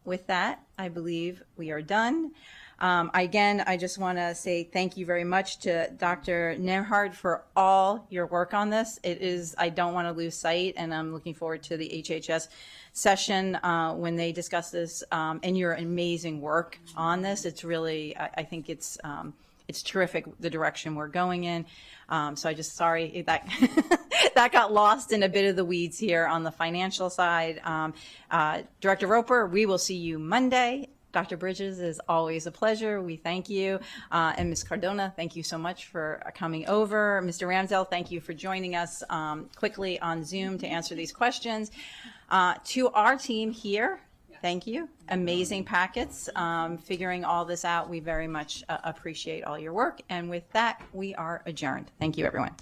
With that, I believe we are done. Again, I just want to say thank you very much to Dr. Nemhard for all your work on this. It is, I don't want to lose sight, and I'm looking forward to the HHS session when they discuss this, and your amazing work on this. It's really, I think it's terrific, the direction we're going in. So I just, sorry that that got lost in a bit of the weeds here on the financial side. Director Roper, we will see you Monday. Dr. Bridges, is always a pleasure. We thank you. And Ms. Cardona, thank you so much for coming over. Mr. Ramsdell, thank you for joining us quickly on Zoom to answer these questions. To our team here, thank you. Amazing packets, figuring all this out. We very much appreciate all your work. And with that, we are adjourned. Thank you, everyone.